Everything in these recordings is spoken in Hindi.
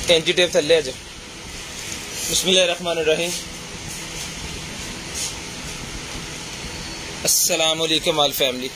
कैंची टेप थल्ले आ जाओ। बिस्मिल्लाहिर्रहमानिर्रहीम। अस्सलाम वालेकुम ऑल फैमिली।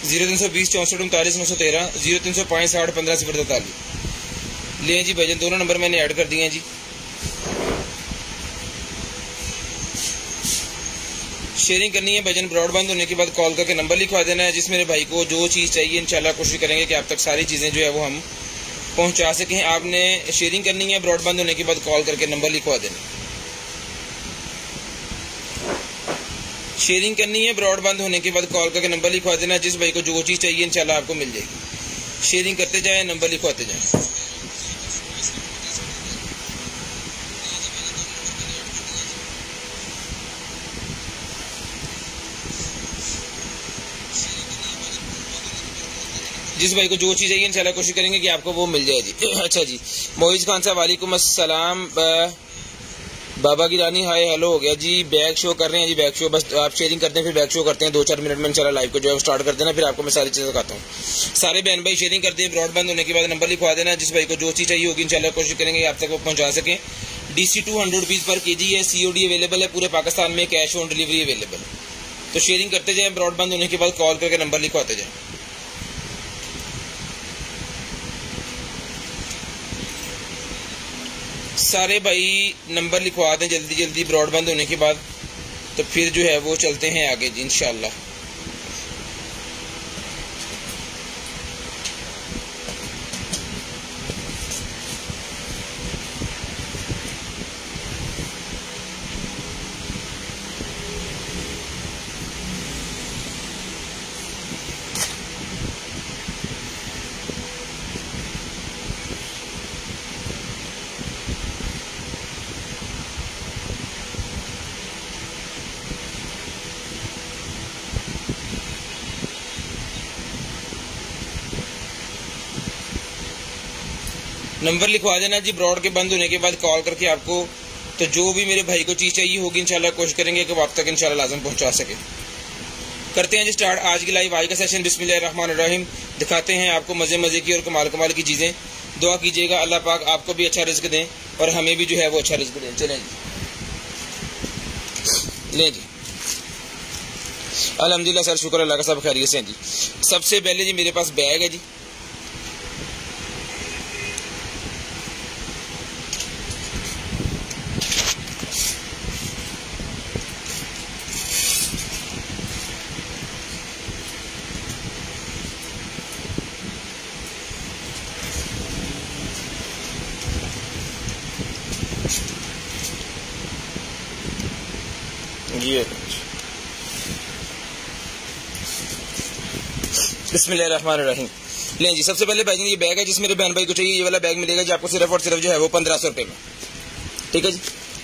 जीरो 320 64 39 913 0305 60 15 043। ले जी भाईजान, दोनों नंबर मैंने ऐड कर दिए हैं जी। शेयरिंग करनी है भाईजान, ब्रॉडबैंड होने के बाद कॉल करके नंबर लिखवा देना है। जिस मेरे भाई को जो चीज़ चाहिए इंशाल्लाह कोशिश करेंगे कि आप तक सारी चीज़ें जो है वो हम पहुंचा सकें। आपने शेयरिंग करनी है, ब्रॉडबैंड होने के बाद कॉल करके नंबर लिखवा देना। शेयरिंग करनी है, ब्रॉडबैंड होने के बाद कॉल करके नंबर लिखवा देना। जिस भाई को जो चीज़ चाहिए इंशाल्लाह आपको मिल जाएगी। शेयरिंग करते जाएं, नंबर लिखवाते जाएं। जिस भाई को जो चीज़ चाहिए इंशाल्लाह कोशिश करेंगे कि आपको वो मिल जाए जी। अच्छा जी, मोइज खान साहब वालेकुम अस्सलाम। बाबा की रानी हाय हेलो हो गया जी। बैक शो कर रहे हैं जी, बैक शो बस आप शेयरिंग करते हैं फिर बैक शो करते हैं 2-4 मिनट में इंशाल्लाह लाइव को जो है स्टार्ट कर देना, फिर आपको मैं सारी चीज़ें दिखाता हूँ। सारे बहन भाई शेयरिंग करते हैं, ब्रॉडबैंड होने के बाद नंबर लिखवा देना। जिस भाई को जो चीज़ चाहिए होगी इंशाल्लाह कोशिश करेंगे आप तक वो पहुँचा सकें। DC 200 रुपीज़ पर kg है, COD अवेलेबल है पूरे पाकिस्तान में, कैश ऑन डिलीवरी अवेलेबल है। तो शेयरिंग करते जाएँ, ब्रॉडबैंड होने के बाद कॉल करके नंबर लिखवाते जाएँ। सारे भाई नंबर लिखवा दें जल्दी जल्दी ब्रॉडबैंड होने के बाद, तो फिर जो है वो चलते हैं आगे जी इंशाल्लाह। नंबर लिखवा देना जी, ब्रॉड के बंद होने के बाद कॉल करके आपको तो जो भी मेरे भाई को चीज़ चाहिए होगी इंशाल्लाह कोशिश करेंगे कि वो आप तक इंशाल्लाह लाजम पहुंचा सके। करते हैं जी स्टार्ट आज की लाइव, आज का सेशन। बिस्मिल्लाहिर्रहमानिर्रहीम। दिखाते हैं आपको मज़े मज़े की और कमाल कमाल की चीज़ें। दुआ कीजिएगा अल्लाह पाक आपको भी अच्छा रिस्क दें और हमें भी जो है वो अच्छा रिस्क दें। चलें जी, लें जी। अल्हम्दुलिल्लाह सर, शुक्र अल्लाह का, सब खैरियत से हैं जी। सबसे पहले जी मेरे पास बैग है जी। बिस्मिल्लाहिर्रहमानिर्रहीम। लें जी, सबसे पहले भाई ये बैग है जिस मेरे बहन भाई को चाहिए ये वाला बैग मिलेगा जी आपको सिर्फ और सिर्फ जो है वो 1500 रुपये में। ठीक है जी,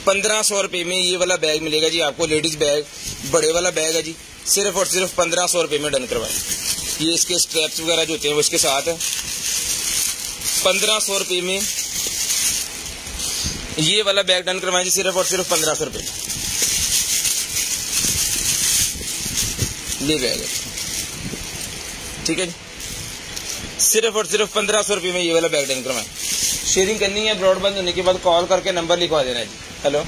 1500 रुपये में ये वाला बैग मिलेगा जी आपको। लेडीज़ बैग बड़े वाला बैग है जी, सिर्फ और सिर्फ 1500 रुपये में डन करवाएं। ये इसके स्ट्रैप्स वगैरह जो होते हैं वो इसके साथ है। 1500 रुपये में ये वाला बैग डन करवाएं जी, सिर्फ और सिर्फ 1500 रुपये में। ले बैग है, ठीक है जी, सिर्फ और सिर्फ 1500 रुपये में ये वाला बैग डन करवाएं। शेयरिंग करनी है, ब्रॉडबैंड होने के बाद कॉल करके नंबर लिखवा देना है जी। हेलो,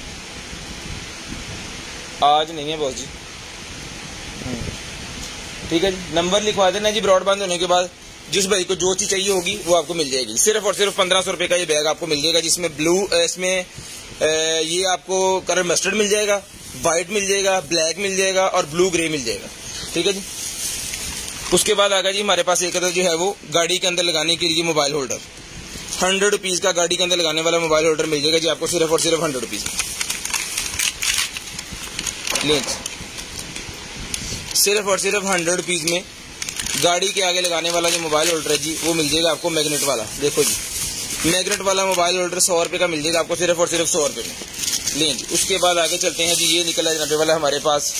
आज नहीं है बॉस जी, ठीक है जी, नंबर लिखवा देना जी। ब्रॉडबैंड होने के बाद जिस भाई को जो चीज चाहिए होगी वो आपको मिल जाएगी। सिर्फ और सिर्फ 1500 रुपए का ये बैग आपको मिल जाएगा, जिसमें इसमें ये आपको कलर मस्टर्ड मिल जाएगा, व्हाइट मिल जाएगा, ब्लैक मिल जाएगा और ब्लू ग्रे मिल जाएगा। ठीक है जी। उसके बाद आ गया जी हमारे पास एक जो है वो गाड़ी के अंदर लगाने के लिए मोबाइल होल्डर, 100 रुपीज का गाड़ी के अंदर लगाने वाला मोबाइल होल्डर मिल जाएगा जी आपको सिर्फ और सिर्फ 100 रुपीज में। सिर्फ और सिर्फ 100 रुपीज में गाड़ी के आगे लगाने वाला जो मोबाइल होल्डर है जी वो मिल जाएगा आपको मैग्नेट वाला। देखो जी, मैग्नेट वाला मोबाइल होल्डर 100 रुपए का मिल जाएगा आपको सिर्फ और सिर्फ 100 रुपए में। लें जी। उसके बाद आगे चलते हैं जी, ये निकला जनाबे वाला हमारे पास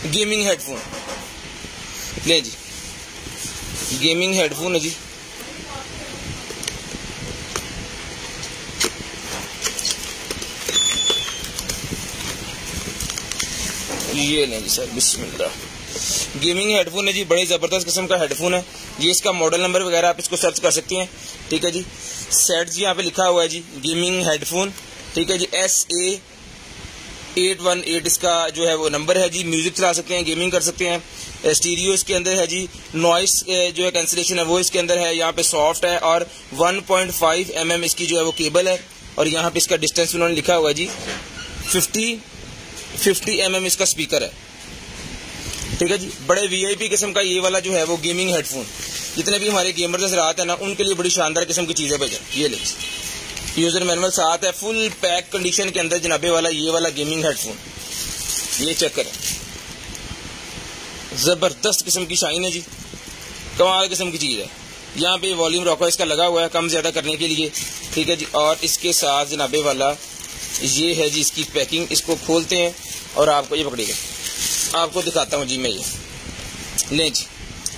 गेमिंग हेडफोन। ले जी, गेमिंग हेडफोन है जी। ये लें जी सर, बिस्मिल्लाह। गेमिंग हेडफोन है जी, बड़ी जबरदस्त किस्म का हेडफोन है। ये इसका मॉडल नंबर वगैरह आप इसको सर्च कर सकते हैं। ठीक है जी। सेट जी यहाँ पे लिखा हुआ है जी गेमिंग हेडफोन। ठीक है जी। SA818 इसका जो है वो नंबर है जी। म्यूजिक चला सकते हैं, गेमिंग कर सकते हैं। स्टीरियो इसके अंदर है जी। नॉइस जो है कैंसिलेशन है वो इसके अंदर है। यहाँ पे सॉफ्ट है और 1.5 mm इसकी जो है वो केबल है। और यहाँ पे इसका डिस्टेंस उन्होंने लिखा हुआ है जी 50 mm इसका स्पीकर है। ठीक है जी। बड़े VIP किस्म का ये वाला जो है वो गेमिंग हेडफोन, जितने भी हमारे गेमर्स नजर हैं ना, उनके लिए बड़ी शानदार किस्म की चीज है भैया। ये ले, यूजर मैनुअल साथ है, फुल पैक कंडीशन के अंदर जनाबे वाला ये वाला गेमिंग हेडफोन। ये चेक करें, जबरदस्त किस्म की शाइन है जी, कमाल किस्म की चीज है। यहाँ पे वॉल्यूम रॉकर इसका लगा हुआ है कम ज्यादा करने के लिए। ठीक है जी। और इसके साथ जनाबे वाला ये है जी इसकी पैकिंग। इसको खोलते हैं और आपको ये पकड़िएगा, आपको दिखाता हूँ जी मैं। ये लें जी,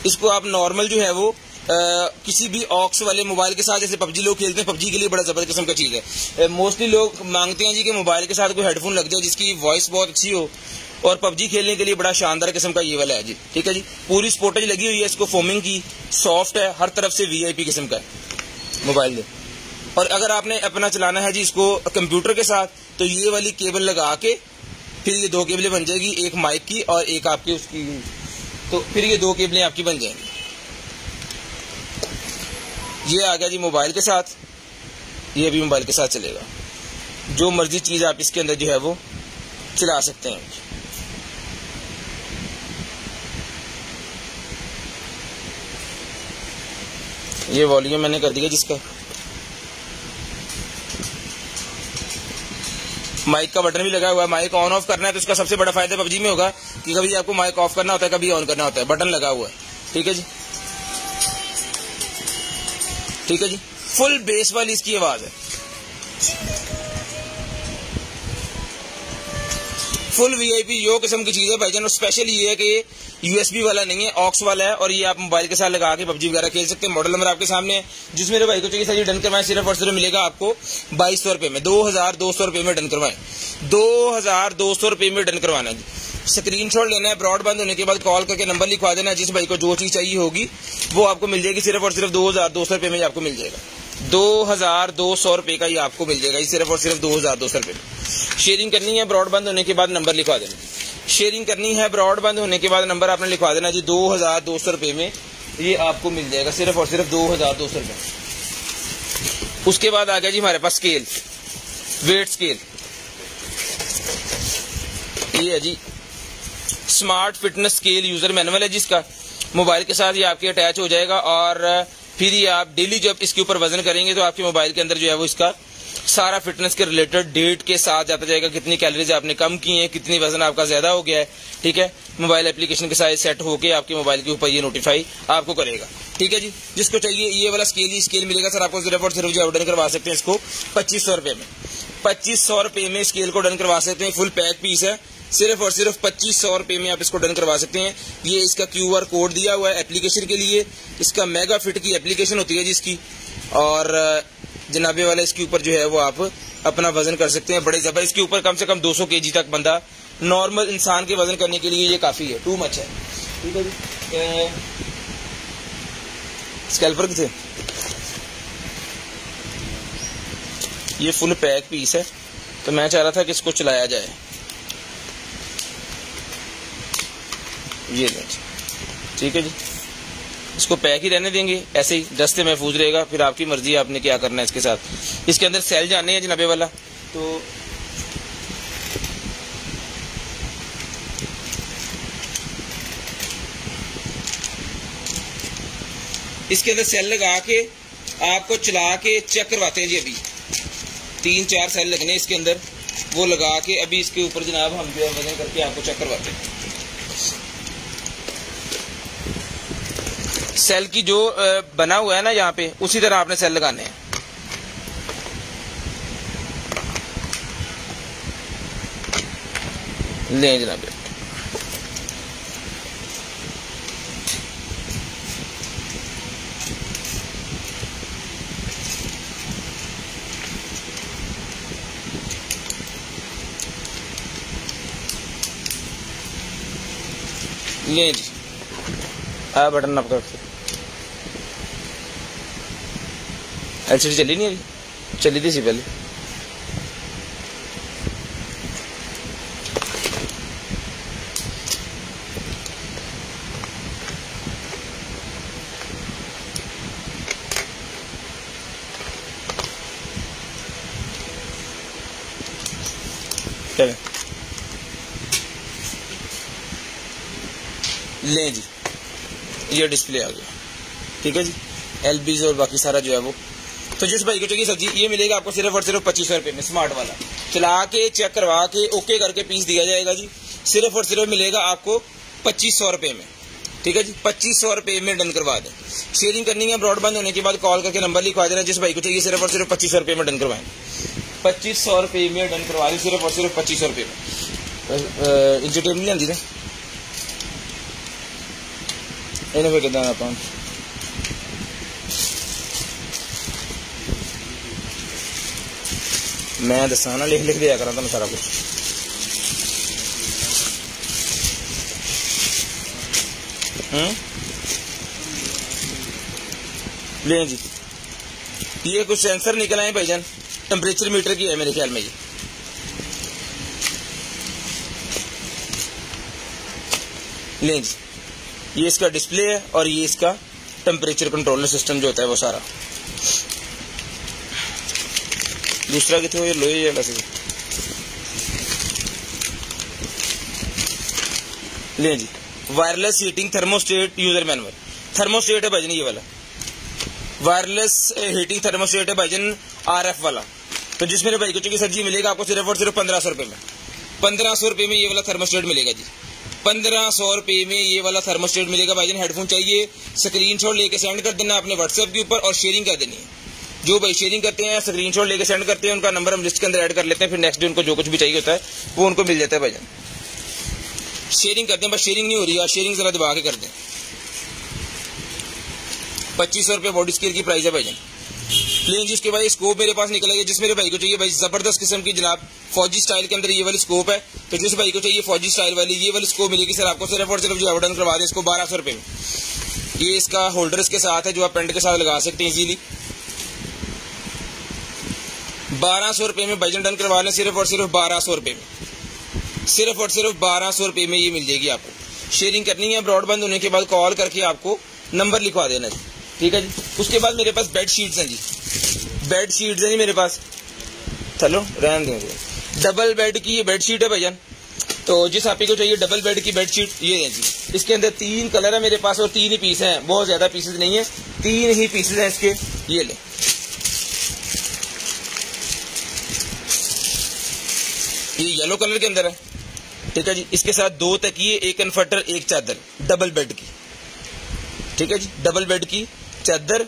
इसको आप नॉर्मल जो है वो किसी भी ऑक्स वाले मोबाइल के साथ, जैसे पबजी लोग खेलते हैं, पबजी के लिए बड़ा जबरदस्त किस्म का चीज है। मोस्टली लोग मांगते हैं जी कि मोबाइल के साथ कोई हेडफोन लग जाए जिसकी वॉइस बहुत अच्छी हो, और पबजी खेलने के लिए बड़ा शानदार किस्म का ये वाला है जी। ठीक है जी। पूरी स्पोर्टेज लगी हुई है, इसको फोमिंग की, सॉफ्ट है, हर तरफ से VIP किस्म का है मोबाइल में। और अगर आपने अपना चलाना है जी इसको कंप्यूटर के साथ, तो ये वाली केबल लगा के फिर ये 2 केबलें बन जाएगी, एक माइक की और एक आपकी उसकी, तो फिर ये 2 केबलें आपकी बन जाएंगी। ये आ गया जी मोबाइल के साथ, ये भी मोबाइल के साथ चलेगा। जो मर्जी चीज आप इसके अंदर जो है वो चला सकते हैं। ये वॉल्यूम मैंने कर दिया जिसका, माइक का बटन भी लगा हुआ है। माइक ऑन ऑफ करना है तो इसका सबसे बड़ा फायदा पबजी में होगा कि कभी आपको माइक ऑफ करना होता है, कभी ऑन करना होता है, बटन लगा हुआ है। ठीक है जी। ठीक है जी। फुल बेस वाली इसकी आवाज है, फुल VIP यो किस्म की चीज है भाईजान। और स्पेशल ये है कि USB वाला नहीं है, ऑक्स वाला है, और ये आप मोबाइल के साथ लगा के पबजी वगैरह खेल सकते हैं। मॉडल नंबर आपके सामने है। जिस मेरे भाई को चाहिए सर डन करवाएं, सिर्फ और सिर्फ मिलेगा आपको 2200 रुपए में, 2200 रुपए में डन करवाएं, 2200 रुपए में डन करवाना है। स्क्रीनशॉट लेना है, ब्रॉडबैंड होने के बाद कॉल करके नंबर लिखवा देना है। जिस भाई को जो चीज चाहिए होगी वो आपको मिल जाएगी, सिर्फ और सिर्फ 2200 रुपए में आपको मिल जाएगा। 2200 रुपए का ही आपको मिल जाएगा, सिर्फ और सिर्फ 2200 रुपए में। शेयरिंग करनी है, ब्रॉडबैंड होने के बाद नंबर लिखवा देना। शेयरिंग करनी है, ब्रॉडबैंड होने के बाद नंबर आपने लिखवा देना जी। 2200 रुपए में ये आपको मिल जाएगा, सिर्फ और सिर्फ 2200 रुपए। उसके बाद आ गया जी हमारे पास स्केल, वेट स्केल। ये है जी smart fitness scale, user manual है जिसका, मोबाइल के साथ ये आपके अटैच हो जाएगा। और फिर ये आप डेली जब इसके ऊपर वजन करेंगे तो आपके मोबाइल के अंदर जो है वो इसका सारा फिटनेस के रिलेटेड डेट के साथ जाता जाएगा, कितनी कैलोरीज आपने कम की हैं, कितनी वजन आपका ज्यादा हो गया है। ठीक है। मोबाइल एप्लीकेशन के साथ सेट होके आपके मोबाइल के ऊपर ये नोटिफाई आपको करेगा। ठीक है जी। जिसको चाहिए ये वाला स्केल मिलेगा सर आपको, सिर्फ और सिर्फ जो डन करवा सकते हैं इसको 2500 रुपए में। 2500 रुपए में स्केल को डन करवा सकते हैं। फुल पैक पीस है, सिर्फ और सिर्फ 2500 रुपए में आप इसको डन करवा सकते हैं। ये इसका QR कोड दिया हुआ है एप्लीकेशन के लिए। इसका मेगा फिट की एप्लीकेशन होती है जिसकी, और जनाबे वाला इसके ऊपर जो है वो आप अपना वजन कर सकते हैं। बड़े जबरदस्त, इसके ऊपर कम से कम 200 kg तक बंदा नॉर्मल इंसान के वजन करने के लिए ये काफी है, टू मच है। ठीक है जी। स्कैल्पर थे, ये फुल पैक पीस है, तो मैं चाह रहा था कि इसको चलाया जाए। ये लें, ठीक है जी। इसको पैक ही रहने देंगे, ऐसे ही दस्ते महफूज रहेगा। फिर आपकी मर्जी है आपने क्या करना है इसके साथ। इसके अंदर सेल जाने हैं जनाबे वाला, तो इसके अंदर सेल लगा के आपको चला के चेक करवाते हैं जी। अभी 3-4 सेल लगने इसके अंदर, वो लगा के अभी इसके ऊपर जनाब हम जो है वजन करके आपको चेक करवाते हैं। सेल की जो बना हुआ है ना यहाँ पे, उसी तरह आपने सेल लगाने हैं। ले जनाब, ले जी आ बटन आपका एलसीडी चली नहीं अभी, चली थी सी पहले। क्या ले जी, ये डिस्प्ले आ गया, ठीक है जी। एलबीज और बाकी सारा जो है वो, तो जिस भाई को चाहिए सब्जी, ये मिलेगा आपको सिर्फ और सिर्फ 2500 रुपये में। स्मार्ट वाला चला के चेक करवा के ओके करके पीस दिया जाएगा जी। सिर्फ और सिर्फ मिलेगा आपको 2500 रुपये में, ठीक है जी। 2500 रुपये में डन करवा दें। शेयरिंग करनी है, ब्रॉडबैंड होने के बाद कॉल करके नंबर लिखवा देना। जिस भाई को चाहिए सिर्फ और सिर्फ 2500 रुपये में डन करवाएं। 2500 रुपये में डन करवा दें, सिर्फ और सिर्फ 2500 रुपये में। इंची टेप नहीं आती ना, इन्हें कितना आप मैं दसा ना, लिख लिख दिया करा था सारा कुछ। ले जी, ये कुछ सेंसर निकल आए भाईजान, टेम्परेचर मीटर की है मेरे ख्याल में ये। ले जी, ये इसका डिस्प्ले है और ये इसका टेम्परेचर कंट्रोलर सिस्टम जो होता है वो सारा। दूसरा कितने हो, ये लोहे वाला से ले जी। Wireless heating thermostat user manual, thermostat है भाईजान ये वाला। वायरलेस हीटिंग थर्मोस्टेट है भाईजान आरएफ वाला। तो जिस मेरे भाई को चाहिए सब्जी मिलेगा आपको सिर्फ और सिर्फ 1500 रुपये में। 1500 रुपये में ये वाला थर्मोस्टेट मिलेगा जी। 1500 रुपये में ये वाला थर्मोस्टेट मिलेगा भाईजान। हेडफोन चाहिए, स्क्रीनशॉट लेके सेंड कर देना अपने व्हाट्सएप के ऊपर और शेयरिंग कर देनी है। जो भाई शेयरिंग करते हैं, स्क्रीनशॉट लेके सेंड करते हैं, उनका नंबर हम लिस्ट के अंदर ऐड कर लेते हैं। फिर नेक्स्ट डे उनको जो कुछ भी चाहिए होता है वो उनको मिल जाता है भाईजान। शेयरिंग करते हैं, बस शेयरिंग नहीं हो रही है, शेयरिंग जरा दबा के कर दें। 2500 रुपये बॉडी स्केल की प्राइस है भाईजान। प्लेन जिसके भाई स्कोप मेरे पास निकलेगा। जिस मेरे भाई को चाहिए भाई जबरदस्त किस्म की जनाब फौजी स्टाइल के अंदर ये वाली स्कोप है, तो जिस भाई को चाहिए फौजी स्टाइल वाली ये वाली स्कोप मिलेगी सर आपको सिर्फ और सिर्फ जो आवेदन करवा दें इसको 1200 रुपये में। ये इसका होल्डर इसके साथ है जो आप पेंट के साथ लगा सकते हैं इजीली। 1200 रुपये में भाईजान डन करवा लें, सिर्फ और सिर्फ 1200 रुपये में। सिर्फ और सिर्फ 1200 रुपये में ये मिल जाएगी आपको। शेयरिंग करनी है, ब्रॉडबैंड होने के बाद कॉल करके आपको नंबर लिखवा देना जी, ठीक है जी। उसके बाद मेरे पास बेड शीट्स हैं जी, बेड शीट्स हैं जी मेरे पास। चलो रहने देंगे, डबल बेड की ये बेड शीट है भाईजान। तो जिस आप ही को चाहिए डबल बेड की बेड शीट ये है जी। इसके अंदर 3 कलर है मेरे पास और 3 ही पीस हैं, बहुत ज्यादा पीसेज नहीं है, 3 ही पीसेज हैं इसके। ये ले, ये येलो कलर के अंदर है, ठीक है जी। इसके साथ 2 तकिए, 1 कन्फर्टर, 1 चादर, डबल बेड की, ठीक है जी। डबल बेड की चादर,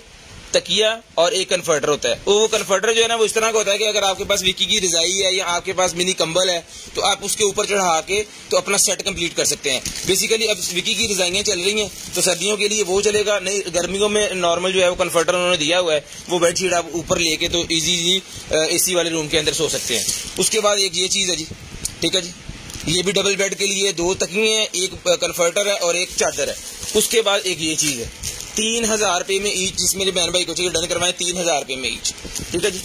तकिया और 1 कन्फर्टर होता है। वो कन्फर्टर जो है ना वो इस तरह का होता है कि अगर आपके पास विकी की रजाई है या आपके पास मिनी कंबल है तो आप उसके ऊपर चढ़ा के तो अपना सेट कंप्लीट कर सकते हैं। बेसिकली अब विकी की रजाइयाँ चल रही हैं तो सर्दियों के लिए वो चलेगा, नहीं गर्मियों में नॉर्मल जो है वो कन्फर्टर उन्होंने दिया हुआ है, वो बेडशीट आप ऊपर लेके तो इजीली एसी वाले रूम के अंदर सो सकते हैं। उसके बाद एक ये चीज़ है जी, ठीक है जी। ये भी डबल बेड के लिए 2 तकिए हैं, 1 कन्फर्टर है और 1 चादर है। उसके बाद एक ये चीज़ है 3000 रुपये में ईच, जिस मेरे बहन भाई को चाहिए डन करवाएं 3000 रुपये में ईच, ठीक है जी।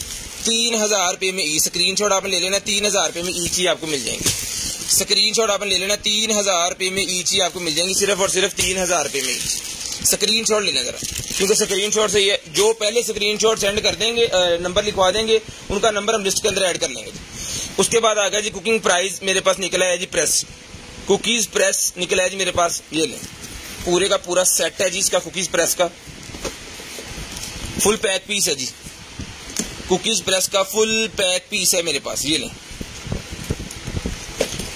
3000 रुपये में ईच, स्क्रीनशॉट आपने ले लेना, 3000 रुपये में ईच ही आपको मिल जाएंगे। स्क्रीनशॉट आपने ले लेना, 3000 रुपये में ईच ही आपको मिल जाएंगी, सिर्फ और सिर्फ 3000 रुपये में ईच। स्क्रीनशॉट लेना जरा, क्योंकि स्क्रीनशॉट से ये जो पहले स्क्रीनशॉट सेंड कर देंगे, नंबर लिखवा देंगे, उनका नंबर हम लिस्ट के अंदर ऐड कर लेंगे। उसके बाद आ गया जी कुकिंग प्राइस मेरे पास निकला है जी प्रेस, कुकीज प्रेस निकला है जी मेरे पास। ये लें, पूरे का पूरा सेट है जी इसका, कुकीज प्रेस का फुल पैक पीस है जी, कुकीज प्रेस का फुल पैक पीस है मेरे पास। ये लें,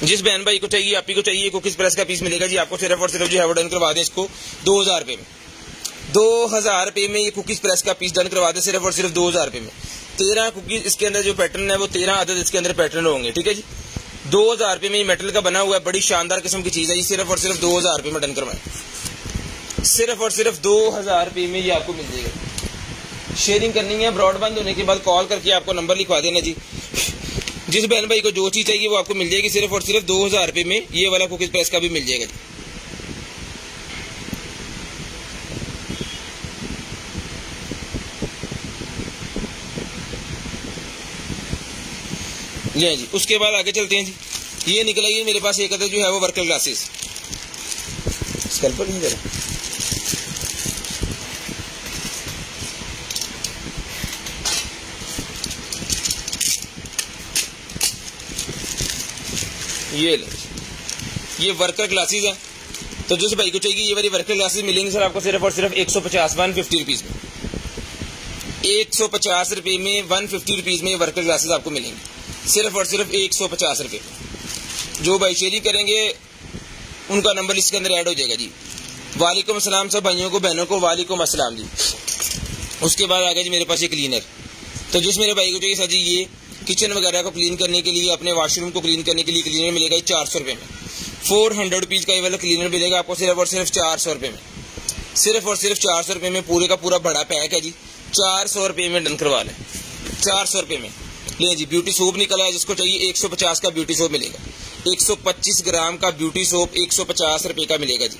जिस बहन भाई को चाहिए, आप ही को चाहिए कुकीज प्रेस का पीस मिलेगा जी आपको। सिर्फ और सिर्फ जो है वो डन करवा दें इसको 2000 रुपये में, 2000 रुपये में ये कुकीज प्रेस का पीस डन करवा दें सिर्फ और सिर्फ 2000 रुपये में। 13 कुकीज इसके अंदर जो पैटर्न है वो 13 अदद इसके अंदर पैटर्न होंगे, ठीक है जी। 2000 रुपये में ये मेटल का बना हुआ है, बड़ी शानदार किस्म की चीज है, सिर्फ और सिर्फ 2000 रुपये में डन करवाएं, सिर्फ और सिर्फ 2000 रुपये में ये आपको मिल जाएगा। शेयरिंग करनी है, ब्रॉडबैंड होने के बाद कॉल करके आपको नंबर लिखवा देना जी। जिस बहन भाई को जो चीज चाहिए वो आपको मिल जाएगी सिर्फ और सिर्फ 2000 रुपये में। ये वाला कुकीज प्रेस का भी मिल जाएगा जी। ले जी, उसके बाद आगे चलते हैं जी। ये निकला ये मेरे पास एक अदर जो है वो वर्कर ग्लासेस, स्कैल्पर नहीं दे रहा, ये ले, ये वर्कर ग्लासेस है। तो जिस भाई को चाहिए ये वाली वर्कर ग्लासेस मिलेंगी सर आपको सिर्फ और सिर्फ 150 150 रुपीज में, 150 रुपये में 150 रुपीज में वर्कर ग्लासेस आपको मिलेंगे सिर्फ और सिर्फ 150 रुपये। जो भाई शेयरिंग करेंगे उनका नंबर लिस्ट के अंदर ऐड हो जाएगा जी। वालेकुम अस्सलाम सब भाइयों को बहनों को वालेकुम अस्सलाम जी। उसके बाद आ गया जी मेरे पास ये क्लीनर। तो जिस मेरे भाई को चाहिए सर जी ये किचन वगैरह को क्लीन करने के लिए, अपने वॉशरूम को क्लीन करने के लिए क्लीनर मिलेगा 400 रुपये में। 400 रुपीज़ का ये वाला क्लीनर मिलेगा आपको सिर्फ और सिर्फ 400 रुपये में, सिर्फ और सिर्फ 400 रुपये में। पूरे का पूरा बड़ा पैक है जी, 400 रुपये में डन करवा लें, 400 रुपये में। ले जी, ब्यूटी सोप निकला है, जिसको चाहिए 150 का ब्यूटी सोप मिलेगा, 125 ग्राम का ब्यूटी सोप 150 रुपये का मिलेगा जी।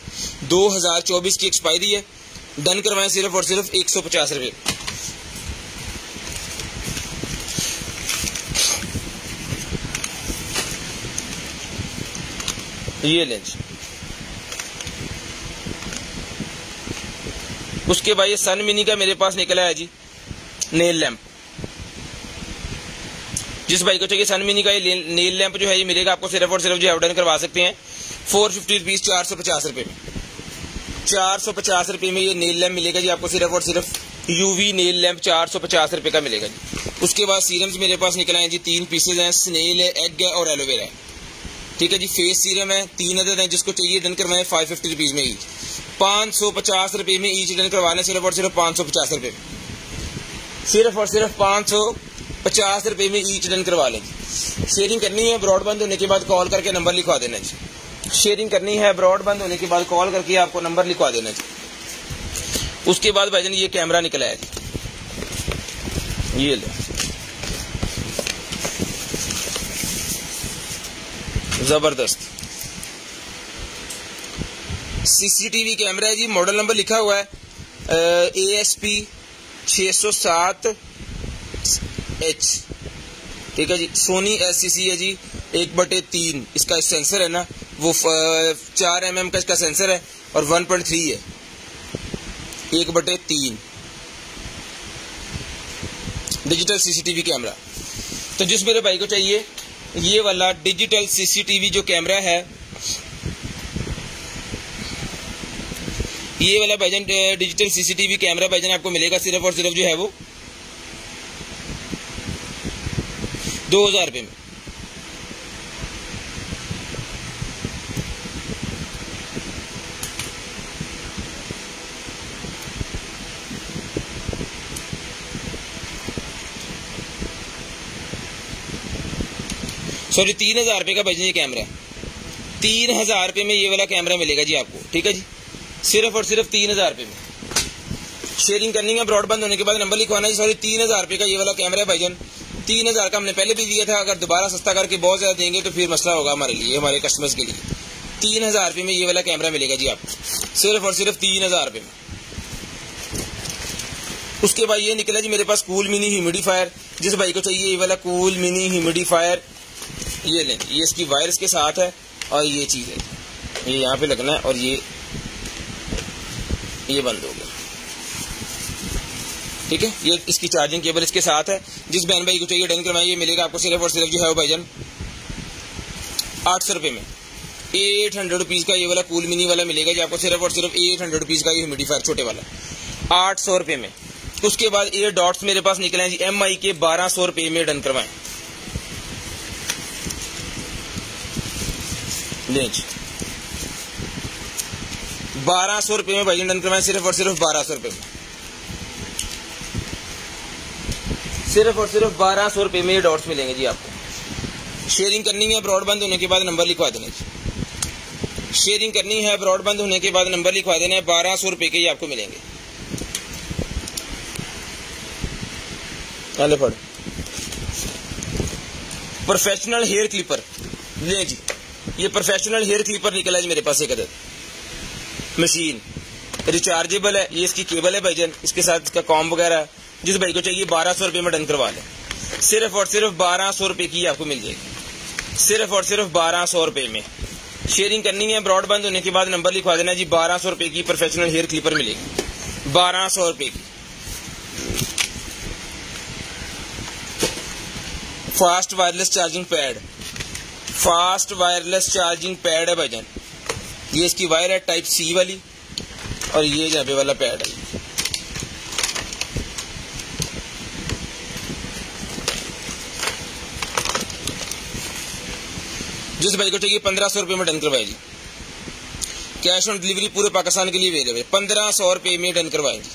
2024 की एक्सपायरी है, डन करवाएं सिर्फ और सिर्फ 150 रुपये। ये लें जी। उसके बाद ये सन मिनी का मेरे पास निकला है जी नेल लैंप। जिस भाई को चाहिए सन मिनी का ये नेल लैंप जो है ये मिलेगा आपको सिर्फ और सिर्फ जो ऑर्डर करवा सकते हैं 450 रुपीज, 450 रुपये में, 450 रुपये में ये नेल लैंप मिलेगा जी आपको सिर्फ और सिर्फ यूवी नेल लैंप 450 रुपये का मिलेगा जी। उसके बाद सीरम्स मेरे पास निकला है जी, 3 पीसेज हैं, स्नेल है, एग है और एलोवेरा है, ठीक है जी। फेस सीरम है, 3 अदद हैं, जिसको चाहिए डन करवाएं 550 रुपीज में ईच, 550 रुपये में ईच डन करवाना सिर्फ और सिर्फ 550 रुपये में, सिर्फ और सिर्फ 550 रुपये में ईच डन करवा लें। शेयरिंग करनी है, ब्रॉडबैंड होने के बाद कॉल करके नंबर लिखवा देना जी। शेयरिंग करनी है, ब्रॉडबैंड होने के बाद कॉल करके आपको नंबर लिखवा देना जी। उसके बाद भाईजान ये कैमरा निकला है जी, ये लो जबरदस्त सीसीटीवी कैमरा है जी। मॉडल नंबर लिखा हुआ है ASP 607H, ठीक है जी। सोनी SCC है जी, 1/3 इसका सेंसर है ना, वो 4 mm का इसका सेंसर है और 1.3 है, 1/3 डिजिटल CCTV कैमरा। तो जिस मेरे भाई को चाहिए ये वाला डिजिटल CCTV जो कैमरा है, ये वाला भाईजान डिजिटल CCTV कैमरा भाईजान आपको मिलेगा सिर्फ और सिर्फ जो है वो 2000 रुपये में। सॉरी 3000 रुपये का भाईजान ये कैमरा है, 3000 रुपये में ये वाला कैमरा मिलेगा जी आपको, ठीक है जी, सिर्फ और सिर्फ 3000 रुपये में। शेयरिंग करनी है, ब्रॉडबैंड होने के बाद नंबर लिखवाना है। सॉरी 3000 रुपये का ये वाला कैमरा है भाईजान, 3000 का हमने पहले भी दिया था, अगर दोबारा सस्ता करके बहुत ज्यादा देंगे तो फिर मसला होगा हमारे लिए, हमारे कस्टमर्स के लिए। 3000 रुपये में ये वाला कैमरा मिलेगा जी आपको, सिर्फ और सिर्फ 3000 रुपये में। उसके बाद ये निकला जी मेरे पास कूल मिनी ह्यूमिडिफायर। जिस भाई को चाहिए ये वाला कूल मिनी ह्यूमिडिफायर, ये लें, ये इसकी वायर्स के साथ है और ये चीज है, ये यहाँ पे लगना है और ये ये बंद हो गया। ठीक है, ये इसकी चार्जिंग केबल इसके साथ है। जिस बहन भाई को चाहिए डन करवाइए, मिलेगा आपको सिर्फ और सिर्फ जो है वो भाईजान 800 रुपये में। 800 रुपीज़ का ये वाला कूल मिनी वाला मिलेगा जी आपको सिर्फ और सिर्फ 800 रुपीज़ का ये ह्यूमिडिफायर छोटे वाला 800 रुपये में। उसके बाद एयर डॉट्स मेरे पास निकले हैं जी MI के 1200 रुपये में डन करवाएं। ले जी 1200 रुपये में भाईजान डन करवाएं, सिर्फ और सिर्फ 1200 रुपये में। सिर्फ और सिर्फ 1200 रुपये में ये डॉट्स मिलेंगे जी आपको। शेयरिंग करनी है ब्रॉडबैंड होने के बाद नंबर लिखवा देना जी। शेयरिंग करनी है ब्रॉडबैंड होने के बाद नंबर लिखवा देना है। 1200 रुपये के ये आपको मिलेंगे। फड़ प्रोफेशनल हेयर क्लिपर ले जी, ये प्रोफेशनल हेयर क्लिपर निकला जी मेरे पास एक अदद। मशीन रिचार्जेबल है, ये इसकी केबल है भाईजान, इसके साथ इसका कॉम वगैरह है। जिस भाई को चाहिए 1200 रुपये में डन करवा लें। सिर्फ और सिर्फ 1200 रुपये की आपको मिल जाएगी। सिर्फ और सिर्फ 1200 रुपये में। शेयरिंग करनी है ब्रॉडबैंड होने के बाद नंबर लिखवा देना जी। 1200 रुपये की प्रोफेशनल हेयर क्लिपर मिलेगी, 1200 रुपये की। Fast wireless charging pad, fast wireless charging pad है भाईजान। ये इसकी वायर है टाइप C वाली, और ये जहाँ पे वाला पैड है। जिस भाई को चाहिए 1500 रुपये में डन करवाए जी। कैश ऑन डिलीवरी पूरे पाकिस्तान के लिए अवेलेबल है। 1500 रुपये में डन करवाएंगे,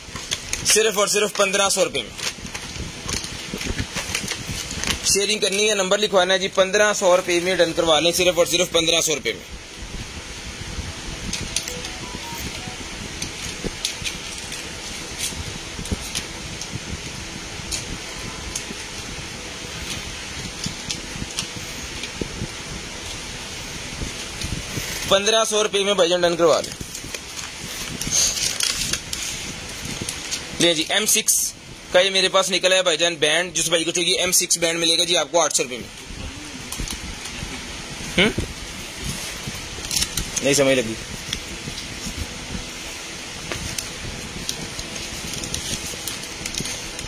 सिर्फ और सिर्फ 1500 रुपये में। शेयरिंग करनी है, नंबर लिखवाना है जी। 1500 रुपये में डन करवा लें, सिर्फ और सिर्फ 1500 रुपये में। ₹1500 में भाईजान डन करवा लें। ले जी M6 का ये मेरे पास निकला है भाईजान बैंड। जिस भाई को चाहिए M6 बैंड मिलेगा जी आपको 800 रुपये में। नहीं समझ लगी?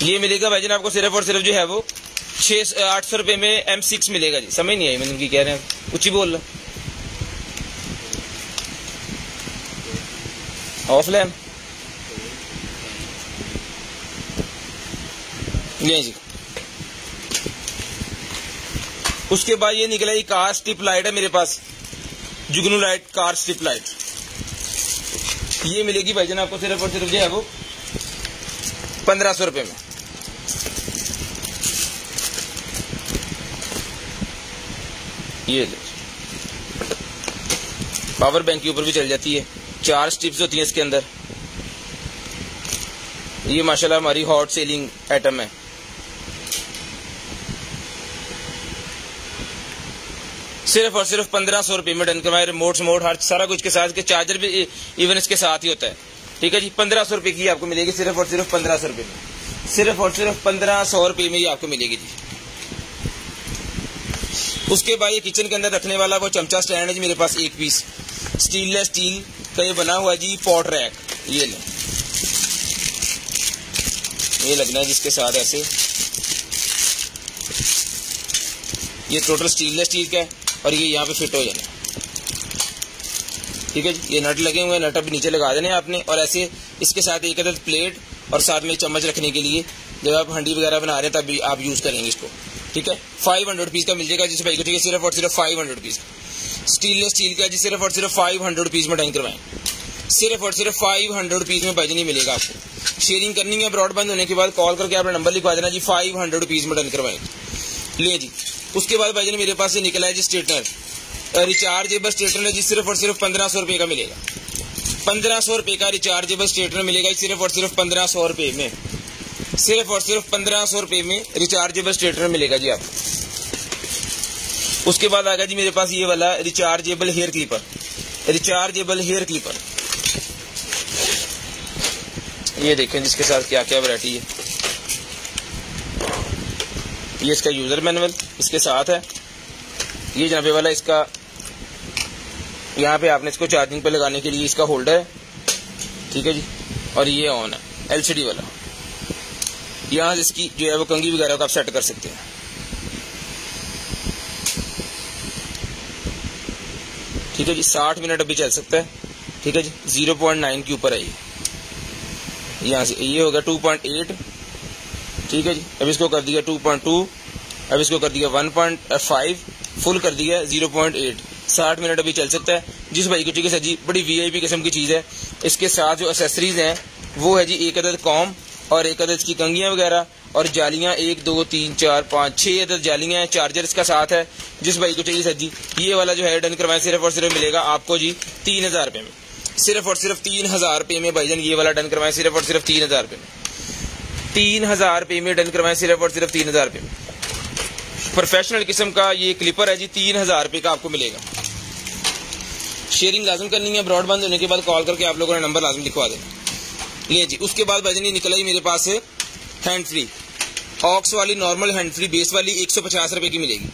ये मिलेगा भाईजान आपको सिर्फ और सिर्फ जो है वो 800 रुपये में M6 मिलेगा जी। समझ नहीं आई मैंने उनकी कह रहे हैं, कुछ ही बोल रहा। ऑफलाइन ले जी। उसके बाद ये निकला, ये कार स्ट्रिप लाइट है मेरे पास, जुगनू लाइट कार स्ट्रिप लाइट। ये मिलेगी भाईजान आपको सिर्फ और सिर्फ जो है वो 1500 रुपये में। ये पावर बैंक के ऊपर भी चल जाती है, 4 स्ट्रिप्स होती हैं इसके अंदर। ये माशाल्लाह हमारी हॉट सेलिंग आइटम है। सिर्फ और सिर्फ 1500 रुपये में डन करवाए। रिमोट हर सारा कुछ के साथ, के चार्जर भी इवन इसके साथ ही होता है। ठीक है जी, 1500 रुपये की आपको मिलेगी, सिर्फ और सिर्फ 1500 रुपये में। सिर्फ और सिर्फ 1500 रुपये में ये आपको मिलेगी जी। उसके बाद ये किचन के अंदर रखने वाला वो चमचा स्टैंड है जी मेरे पास, एक पीस स्टील का ये बना हुआ है जी, पॉट रैक। ये ले, ये लगना है जिसके साथ ऐसे। ये टोटल स्टील का है और ये यहाँ पे फिट हो जाना। ठीक है जी, ये नट लगे हुए हैं, नट अभी नीचे लगा देने आपने। और ऐसे इसके साथ एक अदद प्लेट और साथ में चम्मच रखने के लिए, जब आप हंडी वगैरह बना रहे हैं तब आप यूज करेंगे इसको। ठीक है, 500 रुपीज़ का मिल जाएगा जिस भाई को चाहिए, सिर्फ और सिर्फ 500 रुपीज़। स्टील का जी सिर्फ और सिर्फ 500 रुपीज़ में डन करवाएं। सिर्फ और सिर्फ 500 रुपीज़ में भाईजान मिलेगा आपको। शेयरिंग करनी है ब्रॉडबैंड होने के बाद कॉल करके आपने नंबर लिखवा देना जी। 500 रुपीज़ में डन करवाएं। ले जी, उसके बाद भाईजान मेरे पास ये निकला है जी स्ट्रेटनर, रिचार्जेबल स्ट्रेटनर जी। सिर्फ और सिर्फ 1500 रुपये का मिलेगा। 1500 रुपये का रिचार्जेबल स्ट्रेटनर मिलेगा सिर्फ और सिर्फ 1500 रुपये में। सिर्फ और सिर्फ 1500 रुपये में रिचार्जेबल स्ट्रेटनर मिलेगा जी आपको। उसके बाद आ गया जी मेरे पास ये वाला rechargeable hair clipper. Rechargeable hair clipper ये देखें जिसके साथ क्या क्या वैरायटी है। ये इसका यूजर मैनुअल इसके साथ है। ये जनाबे वाला इसका, यहाँ पे आपने इसको चार्जिंग पे लगाने के लिए इसका होल्डर है। ठीक है जी, और ये ऑन है LCD वाला। यहाँ इसकी जो है वो कंघी वगैरह को आप सेट कर सकते हैं। ठीक है जी, 60 मिनट अभी चल सकता है। ठीक है जी, 0.9 के ऊपर है ये। यहाँ से ये होगा 2.8। ठीक है जी, अब इसको कर दिया 2.2, अब इसको कर दिया 1.5, फुल कर दिया 0.8। 60 मिनट अभी चल सकता है। जिस भाई को चाहिए सर जी, बड़ी VIP किस्म की चीज़ है। इसके साथ जो एसेसरीज हैं वो है जी एक अदद कॉम और एक अदद इसकी कंघियाँ वगैरह और जालियाँ 1 2 3 4 5 6 अदद जालियाँ हैं। चार्जर इसका साथ है। जिस भाई को चाहिए सर जी, ये वाला जो है डन करवाएं, सिर्फ और सिर्फ मिलेगा आपको जी 3000 रुपये में। सिर्फ और सिर्फ 3000 रुपये में भाईजान ये वाला डन करवाएं, सिर्फ और सिर्फ 3000 रुपये में। 3000 रुपये में डन करवाएं, सिर्फ और सिर्फ 3000 रुपये में। प्रोफेशनल किस्म का ये क्लिपर है जी, 3000 रुपये का आपको मिलेगा। शेयरिंग लाजम करनी है। ब्रॉडबैंड होने के बाद कॉल करके आप लोगों ने नंबर लाजम लिखवा देना। ले जी, उसके बाद भाईजान ये निकला ही मेरे पास है हैंड फ्री ऑक्स वाली नॉर्मल हैंड फ्री बेस वाली 150 रुपये की मिलेगी।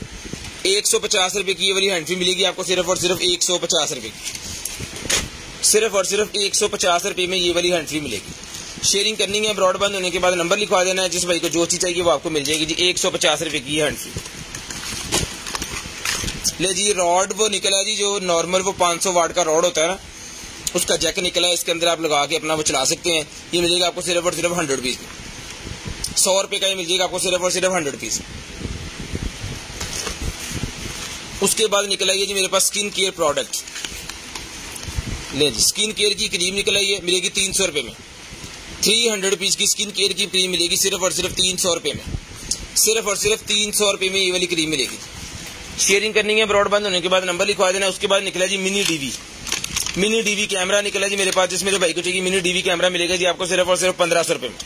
150 रुपये की ये वाली हैंड फ्री मिलेगी आपको, सिर्फ और सिर्फ 150 रुपये की। सिर्फ और सिर्फ 150 रुपये में ये वाली हैंड फ्री मिलेगी। शेयरिंग करनी है। ब्रॉडबैंड होने के बाद नंबर लिखवा देना है। जिस भाई को जो चीज़ चाहिए वो आपको मिल जाएगी जी। 150 रुपये की हैंड फ्री। ले जी, रॉड वो निकला है जी जो नॉर्मल वो 500 वाट का रॉड होता है ना, उसका जैक निकला है। इसके अंदर आप लगा के अपना वो चला सकते हैं। ये मिलेगा आपको सिर्फ और सिर्फ 100 रुपीज़ में। 100 रुपये का ये मिल जाएगा आपको सिर्फ और सिर्फ 100 रुपीज़। उसके बाद निकला है जी मेरे पास स्किन केयर प्रोडक्ट। ले जी, स्किन केयर की क्रीम निकल आई है, मिलेगी 300 रुपये में। 300 रुपीज़ की स्किन केयर की क्रीम मिलेगी सिर्फ और सिर्फ 300 रुपये में। सिर्फ और सिर्फ 300 रुपये में ये वाली क्रीम मिलेगी। शेयरिंग करनी है। ब्रॉडबैंड होने के बाद नंबर लिखवा देना। उसके बाद निकला जी मिनी डीवी कैमरा निकला जी मेरे पास। जिसमें जो भाई को चाहिए मिनी डीवी कैमरा मिलेगा जी आपको सिर्फ और सिर्फ 1500 रुपये में।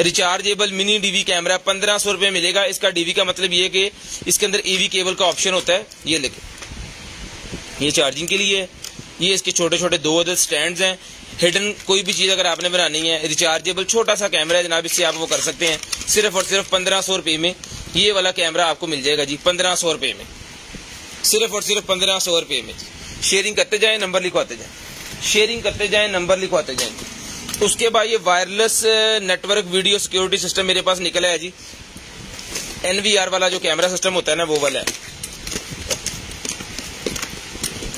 रिचार्जेबल मिनी डीवी कैमरा 1500 रुपये मिलेगा। इसका डीवी का मतलब ये है कि इसके अंदर EV केबल का ऑप्शन होता है। ये लेके ये चार्जिंग के लिए। ये इसके छोटे छोटे 2 अदद स्टैंड्स हैं। हिडन कोई भी चीज़ अगर आपने बनानी है, रिचार्जेबल छोटा सा कैमरा है जनाब, इससे आप वो कर सकते हैं। सिर्फ और सिर्फ 1500 रुपये में ये वाला कैमरा आपको मिल जाएगा जी। 1500 रुपये में, सिर्फ और सिर्फ 1500 रुपये में। शेयरिंग करते जाएं, नंबर लिखवाते जाएं। शेयरिंग करते जाएं, नंबर लिखवाते जाएं। उसके बाद ये wireless network video security system मेरे पास निकला है जी। NVR वाला जो कैमरा सिस्टम होता है ना, वो वाला है।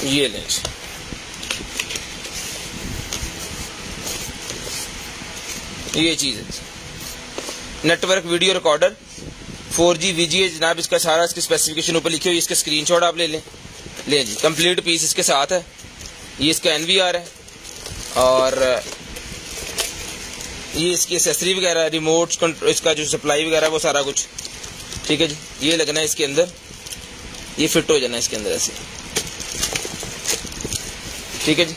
ये लें, ये चीज़ है network video recorder 4G VGA जनाब। इसका सारा इसकी स्पेसिफिकेशन ऊपर लिखी हुई, इसका स्क्रीनशॉट आप ले लें जी। कंप्लीट पीस इसके साथ है। ये इसका NVR है और ये इसकी एसेसरी वगैरह, रिमोट कंट्रोल, इसका जो सप्लाई वगैरह वो सारा कुछ। ठीक है जी, ये लगना है इसके अंदर, ये फिट हो जाना है इसके अंदर ऐसे। ठीक है जी,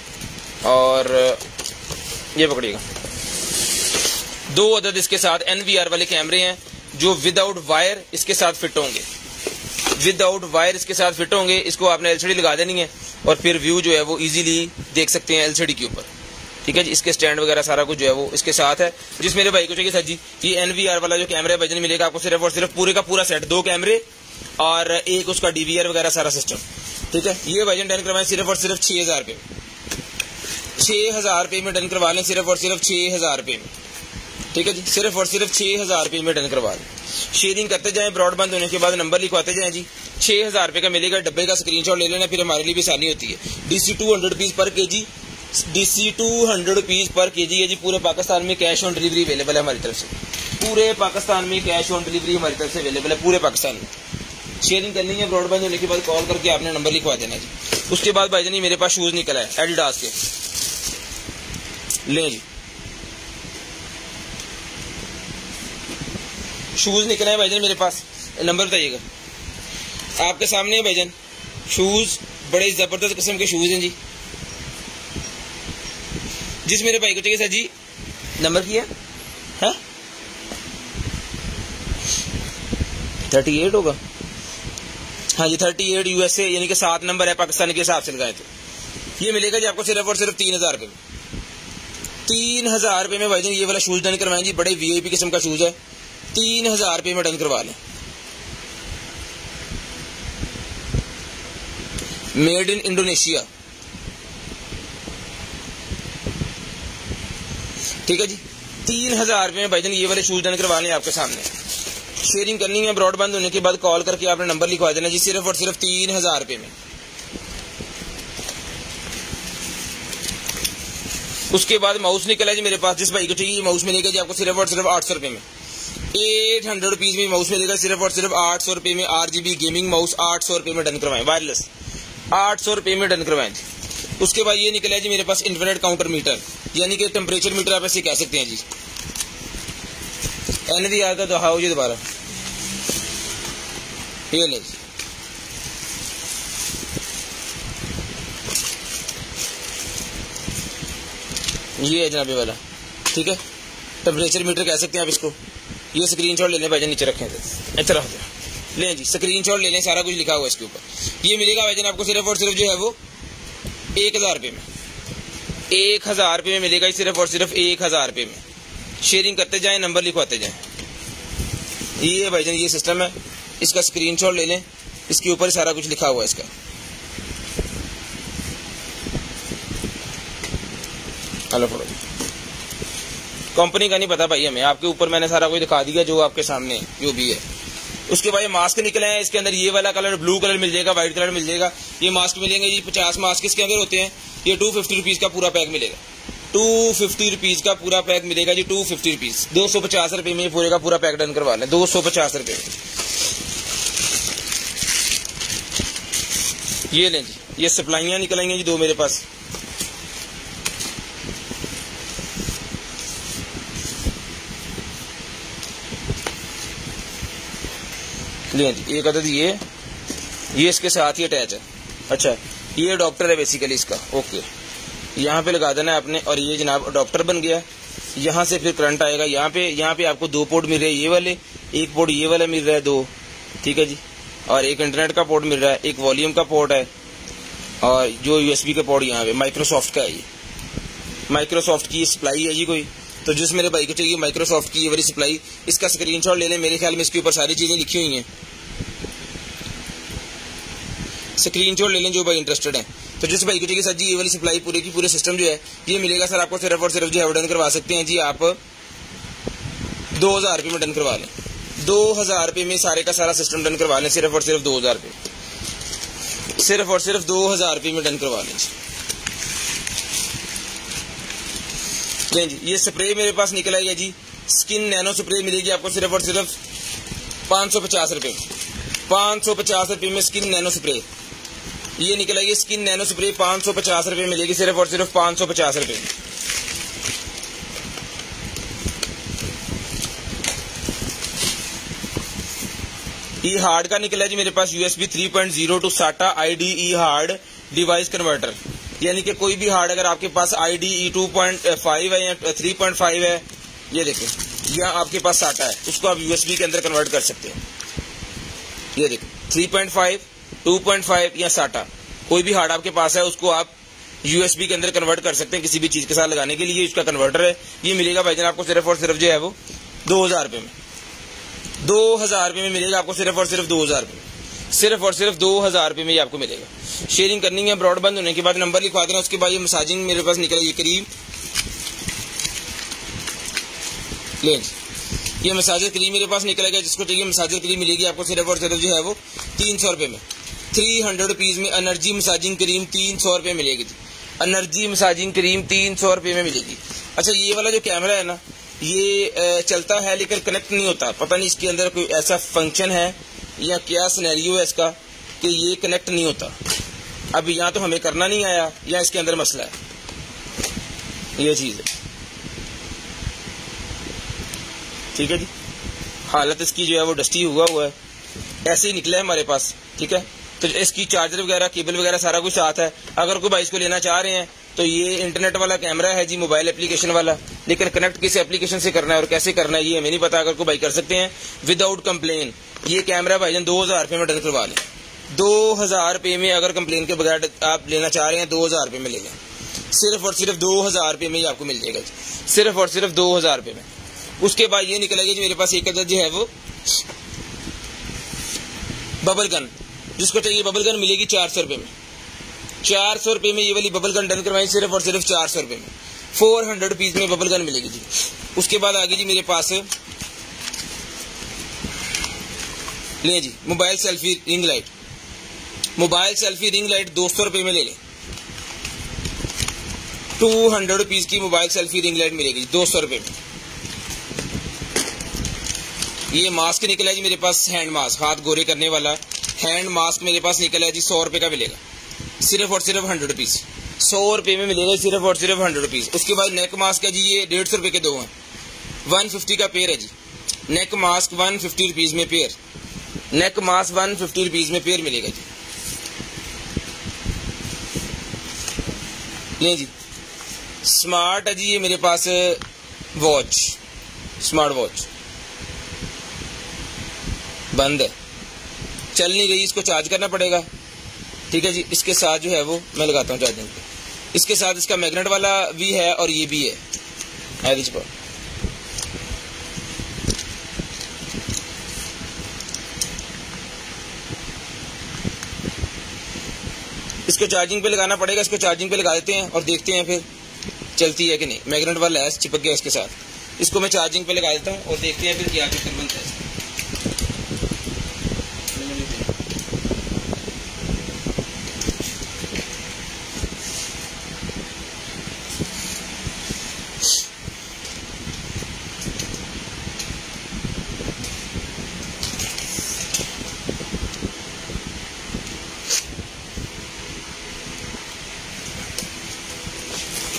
और ये पकड़िएगा। 2 अदद इसके साथ NVR वाले कैमरे हैं जो विदाउट वायर इसके साथ फिट होंगे। विदाउट वायर इसके साथ फिट होंगे। इसको आपने LCD लगा देनी है और फिर व्यू जो है वो इजीली देख सकते हैं LCD के ऊपर। ठीक है जी, इसके स्टैंड वगैरह सारा कुछ जो है वो इसके साथ है। जिस मेरे भाई को चाहिए सर जी, ये NVR वाला जो कैमरा वजन मिलेगा आपको सिर्फ और सिर्फ पूरे का पूरा सेट, 2 कैमरे और एक उसका DVR वगैरह सारा सिस्टम। ठीक है, ये वजन डन करवाएं सिर्फ और सिर्फ 6000 रुपये। 6000 रुपये में डन करवा लें, सिर्फ और सिर्फ 6000 रुपये में। ठीक है जी, सिर्फ और सिर्फ 6000 रुपये में डन करवा लें। शेयरिंग करते जाएं। ब्रॉडबैंड होने के बाद नंबर लिखवाते जाएं जी। 6000 रुपये का मिलेगा। डब्बे का स्क्रीनशॉट ले लेना, फिर हमारे लिए भी आसानी होती है। DC 200 रुपीज़ पर केजी, DC 200 रुपीज़ पर केजी है जी। पूरे पाकिस्तान में कैश ऑन डिलीवरी अवेलेबल है हमारी तरफ से। पूरे पाकिस्तान में कैश ऑन डिलीवरी हमारी तरफ से अवेलेबल है पूरे पाकिस्तान में। शेयरिंग करनी है। ब्रॉडबैंड होने के बाद कॉल करके आपने नंबर लिखवा देना जी। उसके बाद भाईजान मेरे पास शूज़ निकला है एडिडास के, लें जी। शूज़ निकले हैं भाईजान मेरे पास, नंबर बताइएगा। आपके सामने है भाईजान शूज़, बड़े ज़बरदस्त किस्म के शूज़ हैं जी। जिस मेरे भाई को चाहिए सर जी, नंबर किया है 38 होगा। हाँ जी, 38 USA, यानी कि 7 नंबर है पाकिस्तान के हिसाब से लगाए तो। ये मिलेगा जी आपको सिर्फ और सिर्फ 3000 रुपये में। 3000 रुपये में भाईजान ये वाला शूज़ डन करवाएं जी। बड़े VIP किस्म का शूज़ है। 3000 रुपये में डन करवा लें। Made in Indonesia. ठीक है जी। 3000 रुपये में भाईजान ये वाले शूज डन करवा लें आपके सामने। शेयरिंग करनी है, ब्रॉड बंद होने के बाद कॉल करके आपने नंबर लिखवा देना जी, सिर्फ और सिर्फ 3000 रुपये में। उसके बाद माउस निकला है जी मेरे पास, जिस भाई को चाहिए माउस मिलेगा जी आपको सिर्फ और सिर्फ 800 रुपये में। 800 रुपीज में माउस मिलेगा सिर्फ और सिर्फ 800 रुपये में। RGB गेमिंग माउस 800 रुपये में डन करवाएं, वायरलेस 800 रुपये में डन करवाएं जी। उसके बाद ये निकला है जी मेरे पास इन्फिनिट काउंटर मीटर, यानी कि टेम्परेचर मीटर आप ऐसे कह सकते हैं जी। एन दी आता तो हाउ जी दोबारा, ये ले जी। ये है जनाब ये वाला, ठीक है, टेम्परेचर मीटर कह सकते हैं आप इसको। ये स्क्रीनशॉट ले लें भाईजान, नीचे रखें इतना रख दें, लें जी स्क्रीनशॉट ले लें, सारा कुछ लिखा हुआ है इसके ऊपर। ये मिलेगा भाईजान आपको सिर्फ और सिर्फ जो है वो 1000 रुपये में। 1000 रुपये में मिलेगा सिर्फ और सिर्फ 1000 रुपये में। शेयरिंग करते जाएं, नंबर लिखवाते जाएं। ये भाईजान ये सिस्टम है, इसका स्क्रीनशॉट ले लें, इसके ऊपर सारा कुछ लिखा हुआ है इसका। हेलो फोटो कंपनी का नहीं पता भाई हमें, आपके ऊपर मैंने सारा कुछ दिखा दिया जो आपके सामने जो भी है। उसके बाद ये मास्क निकले हैं, इसके अंदर ये वाला कलर ब्लू कलर मिल जाएगा, व्हाइट कलर मिल जाएगा। ये मास्क मिलेंगे जी 50 मास्क इसके अंदर होते हैं। ये 250 रुपीज का पूरा पैक मिलेगा, 250 रुपीज का पूरा पैक मिलेगा जी, 250 रुपीज। 250 रुपये में पूरे का पूरा पैक डन करवा लें, 250 रुपये में। ये लें जी, ये सप्लाइयाँ निकलेंगे जी 2 मेरे पास। ले जी एक अदद ये इसके साथ ही अटैच है। अच्छा ये अडॉप्टर है बेसिकली इसका, ओके यहाँ पे लगा देना है आपने। और ये जनाब अडॉप्टर बन गया, यहाँ से फिर करंट आएगा। यहाँ पे आपको 2 पोर्ट मिल रहे हैं, ये वाले, एक पोर्ट ये वाला मिल रहा है 2, ठीक है जी। और एक इंटरनेट का पोर्ट मिल रहा है, एक वॉल्यूम का पोर्ट है, और जो USB का पोर्ट यहाँ पे माइक्रोसॉफ्ट का है। ये माइक्रोसॉफ्ट की सप्लाई है जी कोई, तो जिस मेरे भाई को चाहिए माइक्रोसॉफ्ट की ये वाली सप्लाई, इसका स्क्रीनशॉट ले लें। मेरे ख्याल में इसके ऊपर सारी चीजें लिखी हुई हैं, स्क्रीनशॉट ले लें जो भाई इंटरेस्टेड है। तो जिस भाई को चाहिए सर जी ये वाली सप्लाई पूरे की पूरे सिस्टम जो है ये मिलेगा सर आपको सिर्फ और सिर्फ जो है डन करवा सकते हैं जी आप 2000 रुपये में डन करवा लें। 2000 रुपये में सारे का सारा सिस्टम डन करवा लें, सिर्फ और सिर्फ 2000 रुपये, सिर्फ और सिर्फ 2000 रुपये में डन करवा लें जी। ये स्प्रे मेरे पास निकल आएगा जी, स्किन नैनो स्प्रे मिलेगी आपको सिर्फ और सिर्फ 550 रुपये में। 550 रुपये में स्किन नैनो स्प्रे ये निकल आएगी, स्किन नैनो स्प्रे 550 रुपये मिलेगी, सिर्फ और सिर्फ 550 रुपये में। ई हार्ड का निकला है जी मेरे पास USB 3.0 to SATA IDE hard device converter, यानी कि कोई भी हार्ड अगर आपके पास IDE 2.5 है या 3.5 है, ये देखें, या आपके पास SATA है, उसको आप USB के अंदर कन्वर्ट कर सकते हैं। ये देखें 3.5, 2.5 या SATA, कोई भी हार्ड आपके पास है उसको आप USB के अंदर कन्वर्ट कर सकते हैं किसी भी चीज के साथ लगाने के लिए। इसका कन्वर्टर है, ये मिलेगा भाईजान आपको सिर्फ और सिर्फ जो है वो 2000 रुपये में। 2000 रुपये में मिलेगा आपको सिर्फ और सिर्फ 2000 रुपये में, सिर्फ और सिर्फ 2000 रुपये में ये आपको मिलेगा। शेयरिंग करनी है, ब्रॉड बंद होने के बाद नंबर लिखवा देना। उसके बाद ये मसाजिंग मेरे पास निकला, ये क्रीम ले, ये मसाजर क्रीम मेरे पास निकलेगा। जिसको चाहिए मसाजर क्रीम मिलेगी आपको सिर्फ और सिर्फ जो है वो 300 रुपये में। 300 रुपीज में एनर्जी मसाजिंग क्रीम 300 रुपये मिलेगी जी। एनर्जी मसाजिंग क्रीम 300 रुपये में मिलेगी। अच्छा ये वाला जो कैमरा है ना, ये चलता है लेकिन कनेक्ट नहीं होता, पता नहीं इसके अंदर कोई ऐसा फंक्शन है या क्या सिनेरियो है इसका कि ये कनेक्ट नहीं होता। अब या तो हमें करना नहीं आया या इसके अंदर मसला है, ये चीज है, ठीक है जी। हालत इसकी जो है वो डस्टी हुआ है, ऐसे ही निकला है हमारे पास, ठीक है। तो इसकी चार्जर वगैरह केबल वगैरह सारा कुछ साथ है। अगर कोई भाई इसको लेना चाह रहे हैं तो ये इंटरनेट वाला कैमरा है जी, मोबाइल एप्लीकेशन वाला, लेकिन कनेक्ट किस एप्लीकेशन से करना है और कैसे करना है ये हमें नहीं पता। अगर कोई भाई कर सकते हैं विदाउट कंप्लेन, ये कैमरा भाईजान 2000 रुपये में डन करवा लें। 2000 रुपये में अगर कंप्लेन के बगैर आप लेना चाह रहे हैं 2000 रुपये में लेगा, सिर्फ और सिर्फ 2000 रुपये में ही आपको मिल जाएगा, सिर्फ और सिर्फ 2000 रुपये में। उसके बाद ये निकलेगा जी मेरे पास एक अदद जो है वो बबल गन, जिसको चाहिए बबल गन मिलेगी 400 रुपये में। 400 रुपये में ये वाली बबल गन डन करवाई, सिर्फ और सिर्फ 400 रुपये में। 400 रुपीज में बबल गन मिलेगी जी। उसके बाद आ गई जी मेरे पास, ले जी mobile selfie ring light. Mobile selfie ring light 200 रुपए में ले लें। 200 रुपीज की मोबाइल सेल्फी रिंग लाइट मिलेगी 200 रुपए में। ये मास्क निकला है जी मेरे पास, हैंड मास्क, हाथ गोरे करने वाला हैंड मास्क मेरे पास निकला है जी 100 रुपए का मिलेगा, सिर्फ और सिर्फ 100 रुपीज। 100 रुपए में मिलेगा सिर्फ और सिर्फ 100 रुपीज। उसके बाद नेक मास्क है जी, ये 150 रुपए के 2 हैं, 150 का पेयर है जी। नेक मास्क 150 रुपीज में पेयर, नेक मास्क 150 रुपीज में पेयर मिलेगा जी। ले जी स्मार्ट है जी ये मेरे पास वॉच, स्मार्ट वॉच बंद है, चल नहीं रही, इसको चार्ज करना पड़ेगा। ठीक है जी, इसके साथ जो है वो मैं लगाता हूँ चार्जिंग पे। इसके साथ इसका मैग्नेट वाला भी है और ये भी है। इसको चार्जिंग पे लगाना पड़ेगा, इसको चार्जिंग पे लगा देते हैं और देखते हैं फिर चलती है कि नहीं। मैग्नेट वाला है, चिपक गया इसके साथ। इसको मैं चार्जिंग पे लगा देता हूँ और देखते हैं फिर क्या चक्कर बनता है।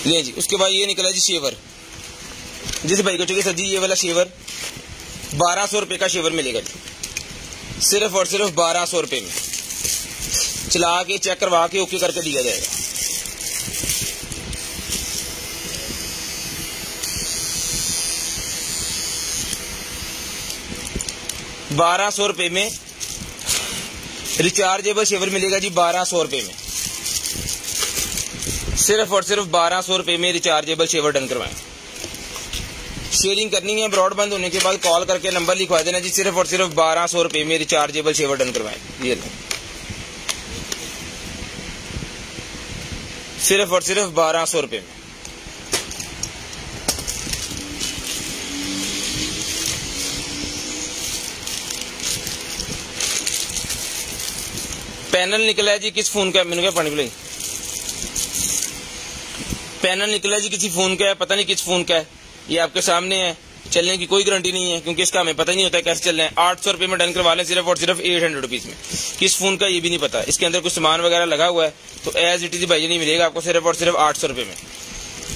ले जी उसके बाद ये निकला जी शेवर। जिस भाई को चाहिए सर जी ये वाला शेवर 1200 रुपए का शेवर मिलेगा जी, सिर्फ और सिर्फ 1200 रुपए में। चला के चेक करवा के ओके करके दिया जाएगा। ₹1200 में रिचार्जेबल शेवर मिलेगा जी, 1200 रुपए में, सिर्फ और सिर्फ 1200 रुपए में रिचार्जेबल शेवर डन करवाएं। शेयरिंग करनी है, ब्रॉडबैंड होने के बाद कॉल करके नंबर लिखवा देना जी, सिर्फ और सिर्फ 1200 रुपए में रिचार्जेबल शेवर डन करवाएं। ये सिर्फ और सिर्फ 1200 रुपए में। पैनल निकला है जी किस फोन का, मैंने क्या पानी पिलाई। पैनल निकला जी किसी फोन का है, पता नहीं किस फोन का है। ये आपके सामने है, चलने की कोई गारंटी नहीं है क्योंकि इसका हमें पता नहीं होता है कैसे चल रहे हैं। 800 रुपए में डन करवा लें, सिर्फ और सिर्फ 800 रुपीज में। किस फोन का ये भी नहीं पता, इसके अंदर कुछ सामान वगैरह लगा हुआ है तो एज इट इज भाई नहीं मिलेगा आपको, सिर्फ और सिर्फ 800 रुपए में।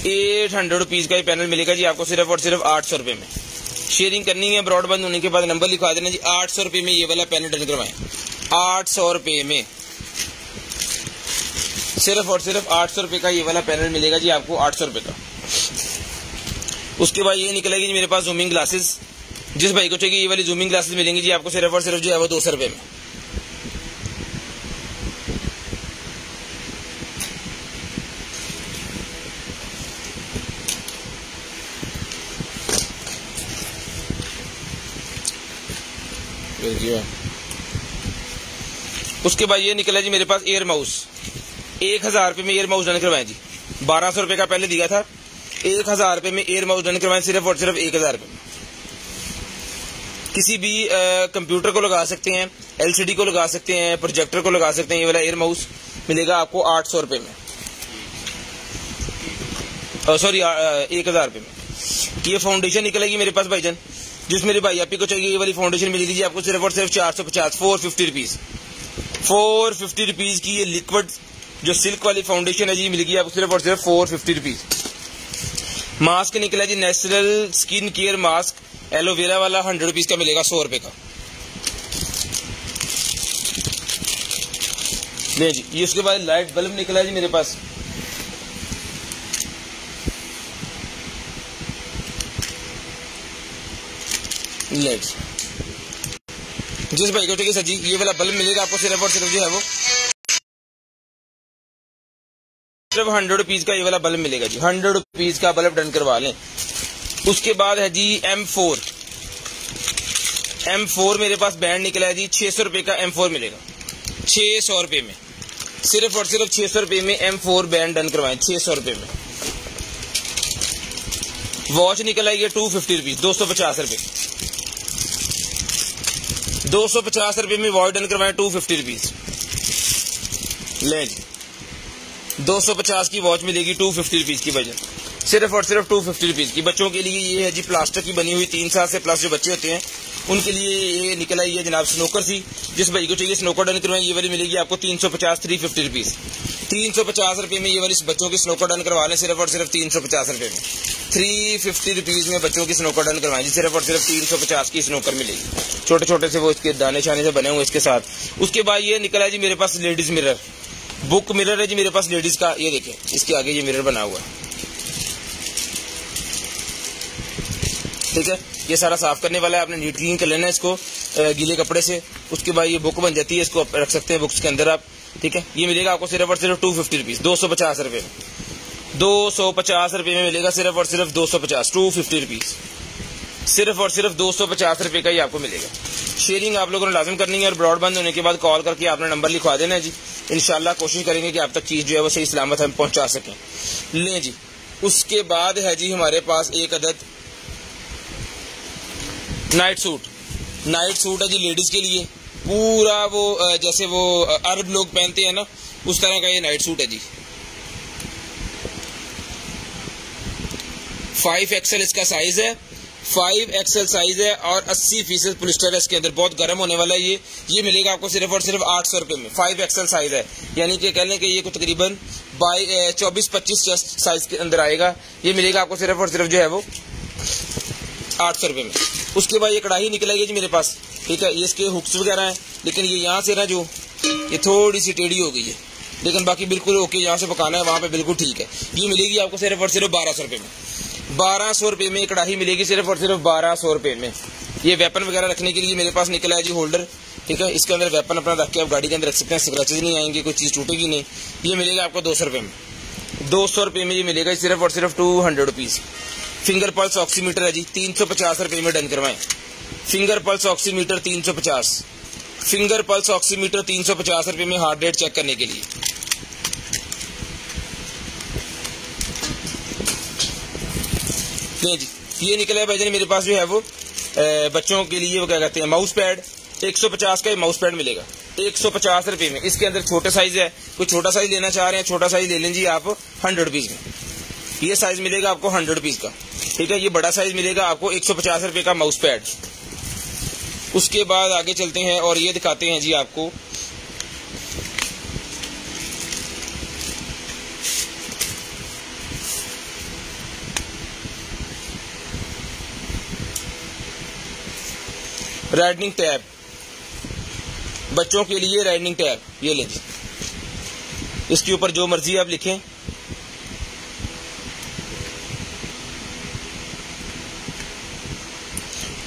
800 रुपीज का ये पैनल मिलेगा जी आपको, सिर्फ और सिर्फ 800 रुपए में। शेयरिंग करनी है, ब्रॉडबैंड होने के बाद नंबर लिखवा देना जी। 800 रुपए में ये वाला पैनल डन करवाएं, 800 रुपए में, सिर्फ और सिर्फ 800 रुपए का ये वाला पैनल मिलेगा जी आपको, 800 रुपए का। उसके बाद ये निकलेगी जी मेरे पास जूमिंग ग्लासेस। जिस भाई को चाहिए ये वाली जूमिंग ग्लासेस मिलेंगी जी आपको, सिर्फ और सिर्फ जो है वो 200 रुपए में। उसके बाद ये निकला जी मेरे पास एयर माउस। 1000 रुपए में एयर माउस डन करवाएं जी। 1200 रुपए का पहले दिया था, 1000 रुपए में एयर माउस डन करवाएं, सिर्फ और सिर्फ 1000 रुपए में। किसी भी कंप्यूटर को लगा सकते हैं, एलसीडी को लगा सकते हैं, प्रोजेक्टर को लगा सकते हैं। ये वाला एयर माउस मिलेगा आपको 800 रुपए में, सॉरी 1000 रुपए में। ये फाउंडेशन निकलेगी मेरे पास भाईजान। जिस मेरे भाई आपी को चाहिए ये वाली फाउंडेशन मिलेगी जी आपको, सिर्फ और सिर्फ 450, 450 रुपीज। 450 रुपीज की ये लिक्विड जो सिल्क वाली फाउंडेशन है जी मिलेगी आपको, सिर्फ और सिर्फ 450 रुपीज। मास्क निकला जी natural skin care mask aloe vera वाला, 100 रुपीज का मिलेगा, 100 रुपए का। ले जी ये उसके बाद लाइट बल्ब निकला जी मेरे पास। लाइट जिस भाई को चाहिए सर जी ये वाला बल्ब मिलेगा आपको, सिर्फ और सिर्फ जो है वो सिर्फ 100 रुपीज का ये वाला बल्ब मिलेगा जी। 100 रुपीज का बल्ब डन करवा लें। उसके बाद है जी M4। M4 मेरे पास बैंड निकला है जी, 600 रुपए का M4 मिलेगा, 600 रुपए में, सिर्फ और सिर्फ 600 रुपए में M4 बैंड डन करवाएं, 600 रुपए में। वॉच निकल आई है 250 रुपीज, 250 रुपए, 250 रुपए में वॉच डन करवाएं 250 रुपीज। ले जी 250 की वॉच मिलेगी 250 रुपीज की वजन, सिर्फ और सिर्फ 250 रुपीज की। बच्चों के लिए ये है जी प्लास्टिक की बनी हुई, 3 साल से प्लस जो बच्चे होते हैं उनके लिए ये निकल आई है जनाब स्नोकर सी। जिस भाई को चाहिए स्नोकर डन करवाएं ये वाली मिलेगी आपको 350 350 रुपीज, 350 रुपए में ये वाली बच्चों की स्नोकर डन करवा लें, सिर्फ और सिर्फ 350 रुपए में, 350 रुपीज में बच्चों की स्नोकर डन करवाएं जी, सिर्फ और सिर्फ 350 की स्नोकर मिलेगी। छोटे छोटे से वो इसके दाने शाने से बने हुए इसके साथ। उसके बाद ये निकला है जी मेरे पास लेडीज मिरर, बुक मिरर है जी मेरे पास लेडीज का। ये देखें इसके आगे ये मिरर बना हुआ है, ठीक है। ये सारा साफ करने वाला है, आपने नीट क्लीन कर लेना है इसको गीले कपड़े से। उसके बाद ये बुक बन जाती है, इसको रख सकते हैं बुक्स के अंदर आप, ठीक है। ये मिलेगा आपको सिर्फ और सिर्फ 250 रुपीज, 250 रुपए में, 250 रुपए में मिलेगा सिर्फ और सिर्फ 250, 250 रुपीज, सिर्फ और सिर्फ 250 रुपए का ही आपको मिलेगा। शेयरिंग आप लोगों ने लाजम करनी है और ब्रॉडबैंड होने के बाद कॉल करके आपने नंबर लिखवा देना है जी। इंशाल्लाह कोशिश करेंगे कि आप तक चीज जो है वो सही सलामत हम पहुंचा सकें। लें जी, उसके बाद है जी हमारे पास एक अदद नाइट सूट। नाइट सूट है जी लेडीज के लिए, पूरा वो जैसे वो अरब लोग पहनते हैं ना उस तरह का ये नाइट सूट है जी। 5XL इसका साइज है, 5XL साइज है और 80% पॉलिस्टर है इसके अंदर, बहुत गर्म होने वाला है ये मिलेगा आपको सिर्फ और सिर्फ 800 रुपए में। 5XL साइज है, यानी कि कह लें कि ये तकरीबन 24-25 चेस्ट साइज के अंदर आएगा। ये मिलेगा आपको सिर्फ और सिर्फ जो है वो 800 रुपए में। उसके बाद ये कढ़ाई निकल आई है जी मेरे पास, ठीक है। ये इसके हुक्स वगैरह हैं, लेकिन ये यहाँ से ना जो ये थोड़ी सी टेढ़ी हो गई है, लेकिन बाकी बिल्कुल ओके, यहाँ से पकाना है वहाँ पे बिल्कुल ठीक है। ये मिलेगी आपको सिर्फ और सिर्फ 1200 रुपए में, 1200 रुपए में कढ़ाई मिलेगी सिर्फ और सिर्फ 1200 रुपए में। ये वेपन वगैरह रखने के लिए मेरे पास निकला है जी होल्डर, ठीक है। इसके अंदर वेपन अपना रख के आप गाड़ी के अंदर रख सकते हैं, स्क्रैचेज नहीं आएंगे, कोई चीज टूटेगी नहीं। ये मिलेगा आपको 200 रुपए में, 200 रुपए में ये मिलेगा सिर्फ और सिर्फ 200 रुपीज। फिंगर पल्स ऑक्सीमीटर है जी, 350 रुपए में डन करवाएं। Finger pulse oximeter 350, finger pulse oximeter 350 रुपए में हार्ट रेट चेक करने के लिए। नहीं जी, ये निकला है भाईजान मेरे पास जो है वो बच्चों के लिए वो क्या कहते हैं माउस पैड, 150 का माउस पैड मिलेगा 150 रुपए में। इसके अंदर छोटे साइज है, कोई छोटा साइज लेना चाह रहे हैं छोटा साइज ले लें जी आप 100 रुपीज में। ये साइज मिलेगा आपको 100 रुपीज का, ठीक है। ये बड़ा साइज मिलेगा आपको 150 रुपए का माउस पैड। उसके बाद आगे चलते हैं और ये दिखाते हैं जी आपको राइडनिंग टैब, बच्चों के लिए राइडनिंग टैब। ये ले जी, इसके ऊपर जो मर्जी आप लिखें,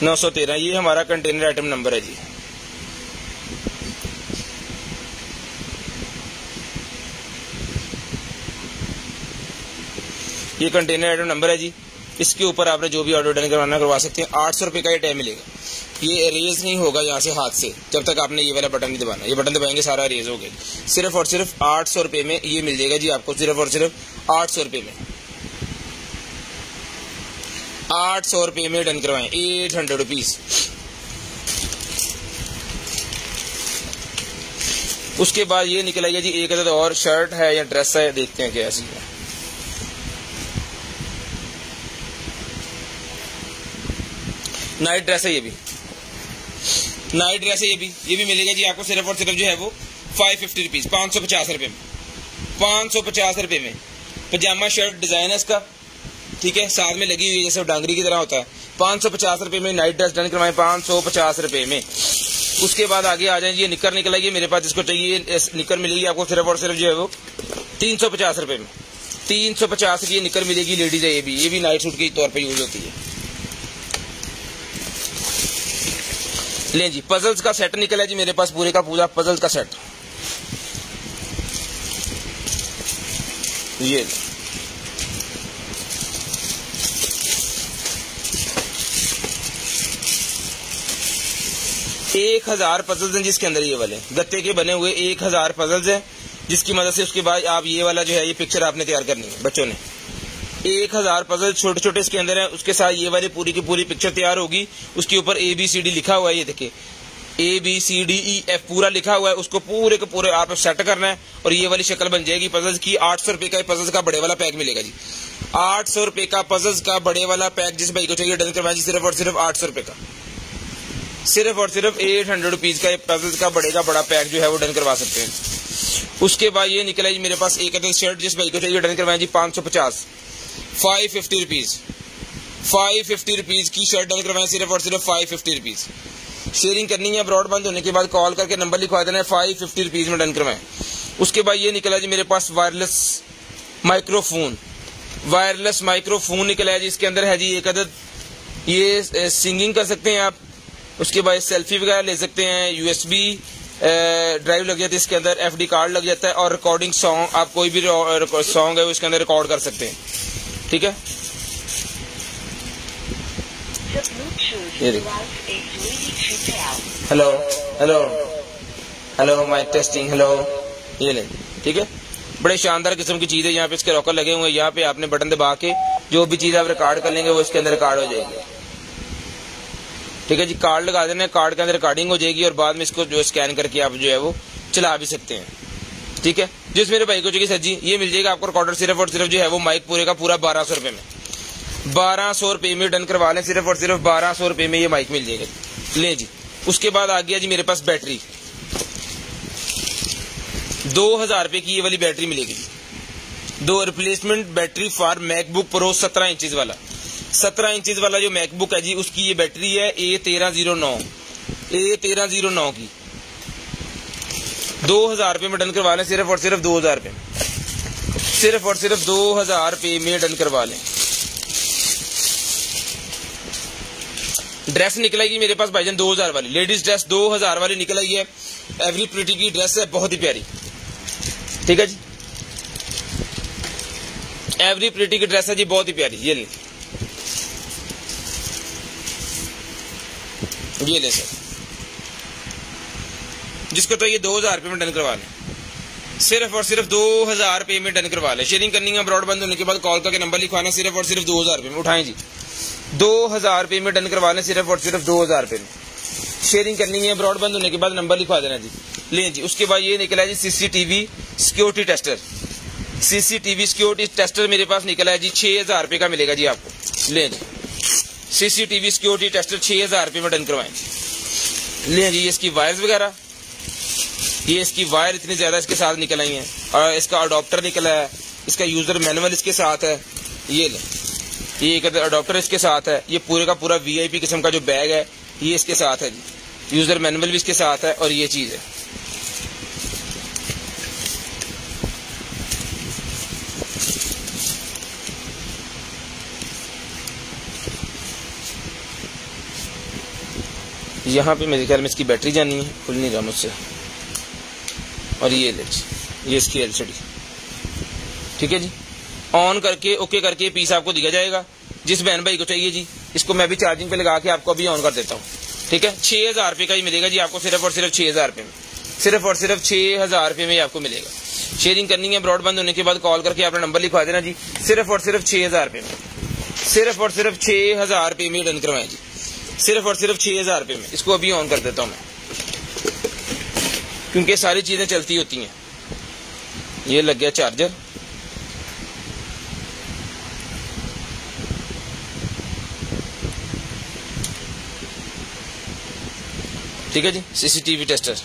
$913, ये हमारा कंटेनर आइटम नंबर है जी। ये कंटेनर आइटम नंबर है जी। इसके ऊपर आपने जो भी ऑर्डर डन करवाना करवा सकते हैं। 800 रुपए का ये टैब मिलेगा। ये अरेज नहीं होगा यहाँ से हाथ से जब तक आपने ये वाला बटन नहीं दबाना। ये बटन दबाएंगे सारा अरेज हो गया। सिर्फ और सिर्फ 800 रुपए में ये मिल जाएगा जी आपको, सिर्फ और सिर्फ 800 रुपए में, 800 रुपए में डन करवाएं, 800 रुपीज। उसके बाद ये निकल आएगा जी एक अदद और शर्ट है या ड्रेस है, देखते हैं क्या ऐसी है। नाइट ड्रेस है, ये भी नाइट ड्रेस है, ये भी मिलेगा जी आपको सिर्फ और सिर्फ जो है वो 550 रुपीज, 550 रुपए में, 550 रुपए में। पजामा शर्ट डिजाइन है इसका, ठीक है, साथ में लगी हुई है जैसे डांगरी की तरह होता है। 550 रुपए में नाइट ड्रेस डन करवाएं, 550 रुपए में। उसके बाद आगे आ जाए जी, ये निकर निकल आइए मेरे पास, जिसको चाहिए निकर मिलेगी आपको सिर्फ और सिर्फ जो है वो 350 रुपए में। 350 की निकर मिलेगी, लेडीज है ये भी नाइट सूट के तौर पर यूज होती है। लें जी, पजल्स का सेट निकला जी मेरे पास, पूरे का पूरा पजल्स का सेट। ये 1000 पजल्स हैं जिसके अंदर ये वाले गत्ते के बने हुए 1000 पजल्स हैं, जिसकी मदद से उसके बाद आप ये वाला जो है ये पिक्चर आपने तैयार करनी है बच्चों ने। 1000 पजल छोटे छोटे इसके अंदर है। उसके साथ ये वाली पूरी की पूरी पिक्चर तैयार होगी। उसके ऊपर ABCD लिखा हुआ है, ये देखिए ABCDEF पूरा लिखा हुआ है। उसको पूरे के पूरे आप सेट करना है और ये वाली शक्ल बन जाएगी पजल्स की। 800 रुपए का पजल्स का बड़े वाला पैक मिलेगा जी। 800 रुपए का पजल्स का बड़े वाला पैक जिस भाई को चाहिए डन करवाएं जी, सिर्फ और सिर्फ 800 रुपए का, सिर्फ और सिर्फ 800 रुपीज का पजल्स का बड़े का बड़ा पैक जो है वो डन करवा सकते हैं। उसके बाद ये निकला जी मेरे पास एक अदर शर्ट जिस भाई को चाहिए डन करवाएं जी 550, 550 रुपीज, 550 रुपीज की शर्ट डन करवाएं सिर्फ और सिर्फ 550 रुपीज। शेयरिंग करनी है ब्रॉडबैंड होने के बाद कॉल करके नंबर लिखवा देना है, 550 रुपीज में डन करवाएं। उसके बाद ये निकला जी मेरे पास वायरलेस माइक्रोफोन, वायरलेस माइक्रोफोन निकला है जी। इसके अंदर है जी एक अदद, ये सिंगिंग कर सकते हैं आप। उसके बाद सेल्फी वगैरह ले सकते हैं, USB ड्राइव लग जाती है इसके अंदर, FD कार्ड लग जाता है और रिकॉर्डिंग सॉन्ग, आप कोई भी सॉन्ग है वो इसके अंदर रिकॉर्ड कर सकते हैं। ठीक है, hello hello hello mic testing, hello, ये ले। ठीक है, बड़े शानदार किस्म की चीज है। यहाँ पे इसके रॉकर लगे हुए हैं। यहाँ पे आपने बटन दबा के जो भी चीज आप रिकॉर्ड कर लेंगे वो इसके अंदर रिकॉर्ड हो जाएगी। ठीक है जी, कार्ड लगा देना है, कार्ड के अंदर रिकॉर्डिंग हो जाएगी और बाद में इसको जो स्कैन करके आप जो है वो चला भी सकते हैं। ठीक है, जिस मेरे भाई को चाहिए सर जी, ये मिल जाएगा आपको रिकॉर्डर सिर्फ और सिर्फ जो है वो माइक पूरे का पूरा 1200 रुपए में, 1200 रुपए में डन करवा लें। सिर्फ और सिर्फ 1200 रुपए में ये माइक मिल जाएगा। ले जी, उसके बाद आ गया जी मेरे पास बैटरी, 2000 रुपए की ये वाली बैटरी मिलेगी जी। 2 replacement battery for MacBook pro 17 inches वाला, 17 इंचज वाला जो मैकबुक है जी उसकी ये बैटरी है A1309 की 2000 रुपए में डन करवा लें। सिर्फ और सिर्फ 2000 रुपए, सिर्फ और सिर्फ 2000 रुपए में डन करवा लें। ड्रेस निकलेगी मेरे पास भाईजान 2000 वाली, लेडीज ड्रेस 2000 वाली निकलेगी है। एवरी प्रिटी की ड्रेस है, बहुत ही प्यारी। ठीक है जी, एवरी प्रिटी की ड्रेस है जी, बहुत ही प्यारी। ये ले सर, जिसको चाहिए 2000 रुपए में डन करवा लें। सिर्फ और सिर्फ 2000 रुपए में डन करवा लें। शेयरिंग करनी है ब्रॉडबैंड होने के बाद कॉल करके नंबर लिखवाना, सिर्फ और सिर्फ 2000 रुपए में। उठाएं जी, 2000 रुपए में डन करवा लें, सिर्फ और सिर्फ 2000 रुपए में। शेयरिंग करनी है ब्रॉडबैंड होने के बाद नंबर लिखवा देना जी। लें जी, उसके बाद ये निकला जी CCTV security tester, CCTV security tester मेरे पास निकला है जी 6000 रुपए का मिलेगा जी आपको। लें जी, CCTV सिक्योरिटी टेस्टर 6000 रुपए में डन करवाएं। लें जी, इसकी वायर्स वगैरह, ये इसकी वायर इतनी ज्यादा इसके साथ निकल आई है और इसका अडॉप्टर निकला है, इसका यूजर मैनुअल इसके साथ है। ये ले, ये एक अडॉप्टर इसके साथ है। ये पूरे का पूरा VIP किस्म का जो बैग है ये इसके साथ है जी। यूजर मैनुअल भी इसके साथ है और ये चीज है। यहाँ पे मेरे ख्याल में इसकी बैटरी जानी है, खुल नहीं रहा मुझसे। और ये ले, ये इसकी LCD। ठीक है जी, ऑन करके ओके करके पीस आपको दिया जाएगा। जिस बहन भाई को चाहिए जी, इसको मैं भी चार्जिंग पे लगा के आपको अभी ऑन कर देता हूँ। ठीक है, 6000 रुपए का ही मिलेगा जी आपको, सिर्फ और सिर्फ 6000 रुपए में, सिर्फ और सिर्फ 6000 रुपए में आपको मिलेगा। शेयरिंग करनी है ब्रॉडबैंड होने के बाद कॉल करके अपना नंबर लिखवा देना जी। सिर्फ और सिर्फ 6000 रुपए में, सिर्फ और सिर्फ 6000 रुपए में डन करवाएं जी। सिर्फ और सिर्फ 6000 रुपए में। इसको अभी ऑन कर देता हूं मैं, क्योंकि सारी चीजें चलती होती हैं। ये लग गया चार्जर, ठीक है जी। CCTV tester,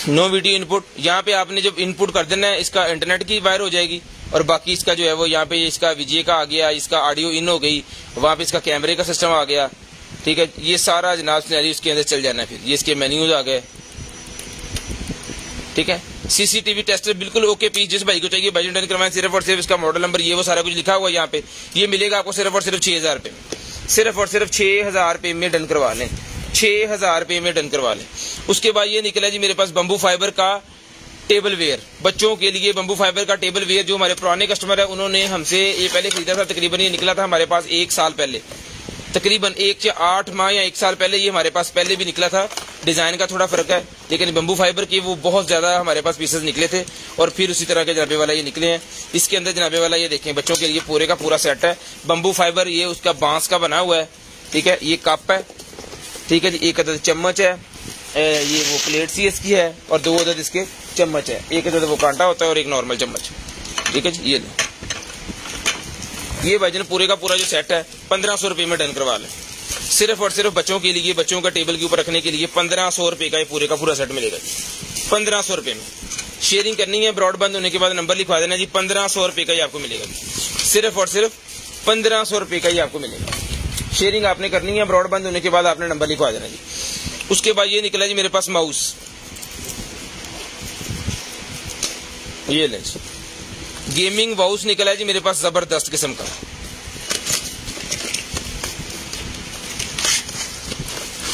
no video input. यहाँ पे आपने जब इनपुट कर देना है, इसका इंटरनेट की वायर हो जाएगी और बाकी इसका जो है वो यहाँ पे इसका VGA का आ गया, इसका ऑडियो इन हो गई, वहां पे इसका कैमरे का सिस्टम आ गया। ठीक है, ये सारा जनाब सिनेरियो इसके अंदर चल जाना है। फिर ये इसके मेन्यूज आ गए। ठीक है, CCTV टेस्टर बिल्कुल ओके पीस। जिस भाई को चाहिए भाई डन करवाएं। सिर्फ और सिर्फ इसका मॉडल नंबर ये वो सारा कुछ लिखा हुआ है यहाँ पे, ये मिलेगा आपको सिर्फ और सिर्फ 6000 रुपए में। सिर्फ और सिर्फ 6000 रुपए में डन करवा लें, 6000 रुपए में डन करवा लें। उसके बाद ये निकला जी मेरे पास बम्बू फाइबर का टेबल वेयर, बच्चों के लिए बम्बू फाइबर का टेबल वेयर। जो हमारे पुराने कस्टमर है उन्होंने हमसे ये पहले खरीदा था, तकरीबन ये निकला था हमारे पास 1 साल पहले, तकरीबन 1 से 8 माह या 1 साल पहले ये हमारे पास पहले भी निकला था। डिजाइन का थोड़ा फर्क है, लेकिन बम्बू फाइबर की वो बहुत ज्यादा हमारे पास पीसेस निकले थे और फिर उसी तरह के जनाबे वाला ये निकले हैं। इसके अंदर जनाबे वाला ये देखें बच्चों के लिए पूरे का पूरा सेट है। बम्बू फाइबर ये उसका बांस का बना हुआ है, ठीक है। ये कप है, ठीक है जी। एक अदद चम्मच है, ये वो प्लेट सी इसकी है और 2 अदद इसके चम्मच है। एक अदद वो कांटा होता है और एक नॉर्मल चम्मच, ठीक है जी। ये भाईजान पूरे का पूरा जो सेट है 1500 रुपये में डन करवा लें। सिर्फ और सिर्फ बच्चों के लिए, बच्चों का टेबल के ऊपर रखने के लिए 1500 रुपये का ये पूरे का पूरा सेट मिलेगा जी। 1500 रुपये में शेयरिंग करनी है, ब्रॉड बंद होने के बाद नंबर लिखवा देना जी। 1500 रुपये का ही आपको मिलेगा जी। सिर्फ और सिर्फ 1500 रुपये का ही आपको मिलेगा। शेयरिंग आपने करनी है, ब्रॉड बंद होने के बाद आपने नंबर लिखवा देना जी। उसके बाद ये निकला जी मेरे पास माउस, ये ले जी गेमिंग माउस निकला है जी मेरे पास जबरदस्त किस्म का।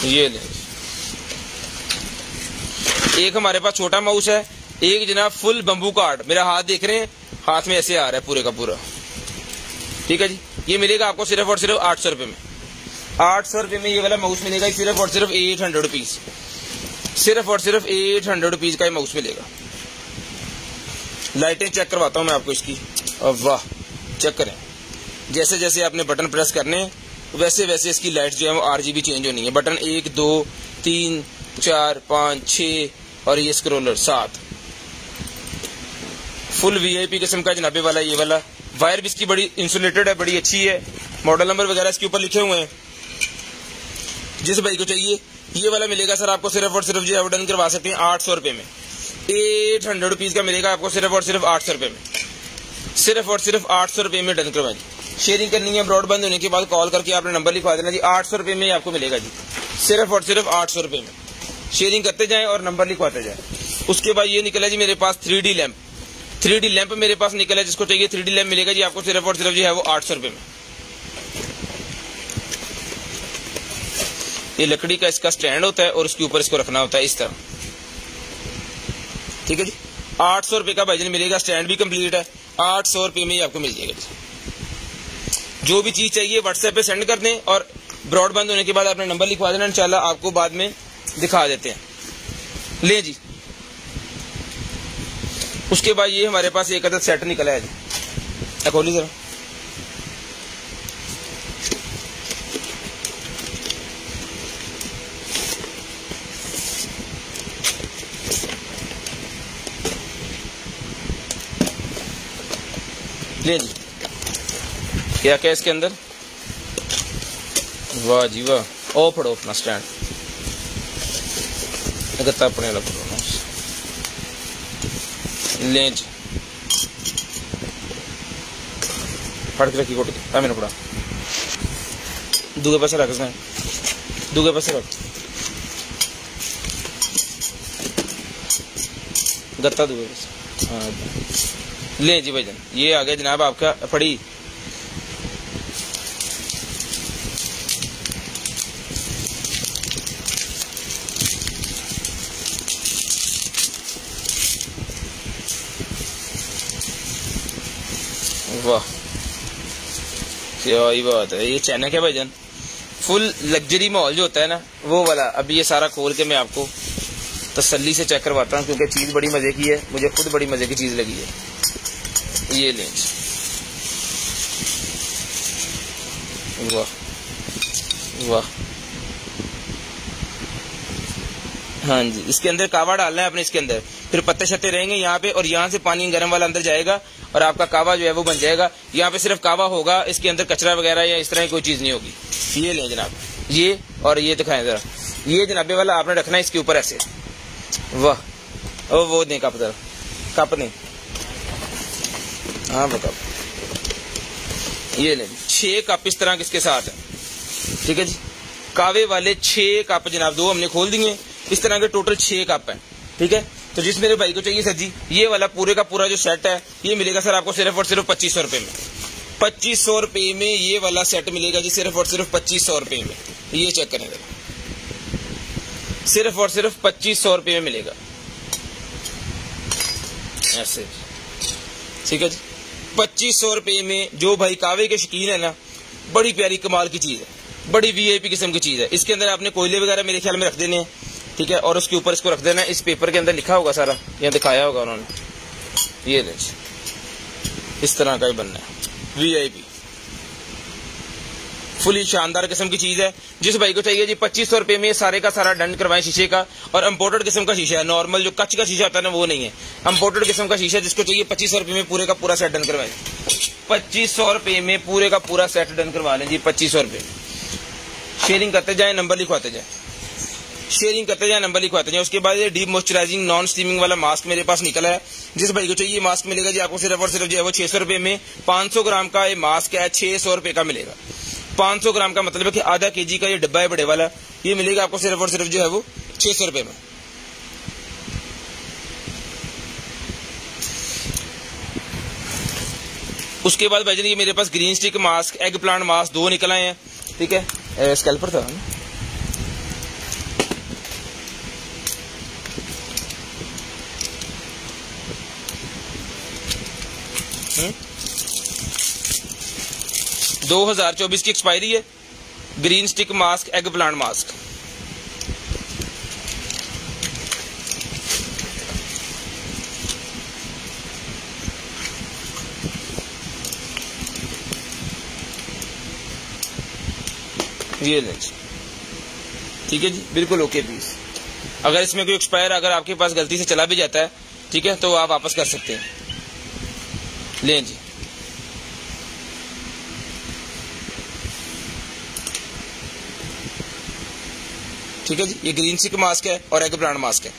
ये ले एक हमारे पास छोटा माउस है, एक जनाब फुल बम्बू कार्ड, मेरा हाथ देख रहे हैं, हाथ में ऐसे आ रहा है पूरे का पूरा, ठीक है जी। ये मिलेगा आपको सिर्फ और सिर्फ 800 रुपये में। 800 रुपये में ये वाला माउस मिलेगा सिर्फ और सिर्फ 800 रुपीज। सिर्फ और सिर्फ 800 रुपीज का ये माउस मिलेगा। लाइटें चेक करवाता हूं मैं आपको इसकी, वाह चेक करें। जैसे जैसे आपने बटन प्रेस करने वैसे वैसे इसकी लाइट जो है वो RGB चेंज होनी है। बटन 1 2 3 4 5 6 और ये स्क्रोलर 7। फुल VIP किस्म का जनाबे वाला ये वाला। वायर भी इसकी बड़ी इंसुलेटेड है, बड़ी अच्छी है। मॉडल नंबर वगैरह इसके ऊपर लिखे हुए हैं। जिस भाई को चाहिए ये वाला मिलेगा सर आपको सिर्फ और सिर्फ जो है डन करवा सकते हैं 800 रुपये में। 800 रुपीज का मिलेगा आपको सिर्फ और सिर्फ 800 रुपये में। सिर्फ और सिर्फ 800 रुपये में डन करवा जी। शेयरिंग करनी है, ब्रॉड बंद होने के बाद कॉल करके आपने नंबर लिखवा देना जी। 800 रुपये में आपको मिलेगा जी। सिर्फ और सिर्फ 800 रुपये में शेयरिंग करते जाएं और नंबर लिखवाते जाएं। उसके बाद ये निकला जी मेरे पास 3D लैंप। 3D लैंप मेरे पास निकला, जिसको चाहिए 3D लैंप मिलेगा जी आपको सिर्फ और सिर्फ जो है वो 800 रुपये में। ये लकड़ी का इसका स्टैंड होता है और उसके ऊपर इसको रखना होता है इस तरह, ठीक है जी। 800 रुपये का भाईजान मिलेगा, स्टैंड भी कंप्लीट है। 800 रुपये में ही आपको मिल जाएगा जी। जो भी चीज चाहिए व्हाट्सएप पे सेंड कर दें और ब्रॉड बंद होने के बाद आपने नंबर लिखवा देना, इंशाल्लाह आपको बाद में दिखा देते हैं। ले जी। उसके बाद ये हमारे पास एक अदद सेट निकला है जी। खोली जरा। ले जी। क्या क्या इसके अंदर, वाह जी वाह। ओ फड़ो अपना स्टैंड गत्ता अपने लग ले जी। फड़ के रखी कोट के मैंने पड़ा दूगे पैसे रख, दूगे पैसे रख, गत्ता दूगे पैसे। हाँ ले जी भाईजान, ये आ गया जनाब आपका फड़ी। वाह क्या ही बात है। ये चैनक है भाईजान, फुल लग्जरी माहौल जो होता है ना वो वाला। अभी ये सारा खोल के मैं आपको तसल्ली से चेक करवाता हूँ, क्योंकि चीज बड़ी मजे की है, मुझे खुद बड़ी मजे की चीज लगी है। ये लेंज, वाह वाह। हाँ जी, इसके अंदर कावा डालना है अपने, इसके अंदर फिर पत्ते शत्ते रहेंगे यहाँ पे और यहाँ से पानी गर्म वाला अंदर जाएगा और आपका कावा जो है वो बन जाएगा। यहाँ पे सिर्फ कावा होगा, इसके अंदर कचरा वगैरह या इस तरह की कोई चीज नहीं होगी। ये लें जनाब, ये और ये दिखाएं जरा। ये जनाबे वाला आपने रखना है इसके ऊपर ऐसे। वाह वो दें कप, जरा कप नहीं, हाँ वो कप। ये लें 6 कप इस तरह किसके साथ है, ठीक है जी। कावे वाले 6 कप जनाब, 2 हमने खोल दिए, इस तरह के टोटल 6 कप है, ठीक है। तो जिस मेरे भाई को चाहिए सर जी ये वाला पूरे का पूरा जो सेट है ये मिलेगा सर आपको सिर्फ और सिर्फ 2500 रुपये में। 2500 रुपये में ये वाला सेट मिलेगा जी, सिर्फ और सिर्फ 2500 रुपये में। ये चेक करें, सिर्फ और सिर्फ 2500 रुपये में मिलेगा ऐसे, ठीक है जी। 2500 रुपये में जो भाई कावे के शौकीन है ना, बड़ी प्यारी कमाल की चीज है, बड़ी VIP किस्म की चीज है। इसके अंदर आपने कोयले वगैरह मेरे ख्याल में रख देने हैं, ठीक है, और उसके ऊपर इसको रख देना। इस पेपर के अंदर लिखा होगा सारा, यहाँ दिखाया होगा उन्होंने, ये ले इस तरह का ही बनना है। VIP फुली शानदार किस्म की चीज है। जिस भाई को चाहिए जी 2500 रुपए में सारे का सारा डन करवाएं शीशे का। और इम्पोर्टेड किस्म का शीशा है, नॉर्मल जो कच का शीशा होता है ना वो नहीं है, इम्पोर्टेड किस्म का शीशा। जिसको चाहिए 2500 रुपए में पूरे का पूरा सेट डन करवाएं। 2500 रुपए में पूरे का पूरा सेट डन करवा लें जी, 2500 रुपए। शेयरिंग करते जाए, नंबर लिखवाते जाए, शेयरिंग करते जाए, नंबर लिखवाते जाए। उसके बाद ये डीप मॉइस्चराइजिंग नॉन स्टीमिंग वाला मास्क मेरे पास निकला है। जिस भाई को चाहिए मास्क मिलेगा जी आपको सिर्फ और सिर्फ जो है वो 600 रुपए में। 500 ग्राम का ये मास्क है, 600 रुपए का मिलेगा। 500 ग्राम का मतलब है कि आधा केजी का ये डब्बा है बड़े वाला, ये मिलेगा आपको सिर्फ और सिर्फ जो है वो 600 रुपए में। उसके बाद भाईजान ये मेरे पास green stick mask, eggplant mask 2 निकल आए हैं, ठीक है। स्कैल्पर था ना, 2024 की एक्सपायरी है। Green stick mask, eggplant mask. ये लें, ठीक है जी, बिल्कुल ओके पीस। अगर इसमें कोई एक्सपायर अगर आपके पास गलती से चला भी जाता है, ठीक है, तो आप वापस कर सकते हैं। लें जी, ठीक है जी। ये ग्रीन स्टिक मास्क है और एग प्लांट मास्क है।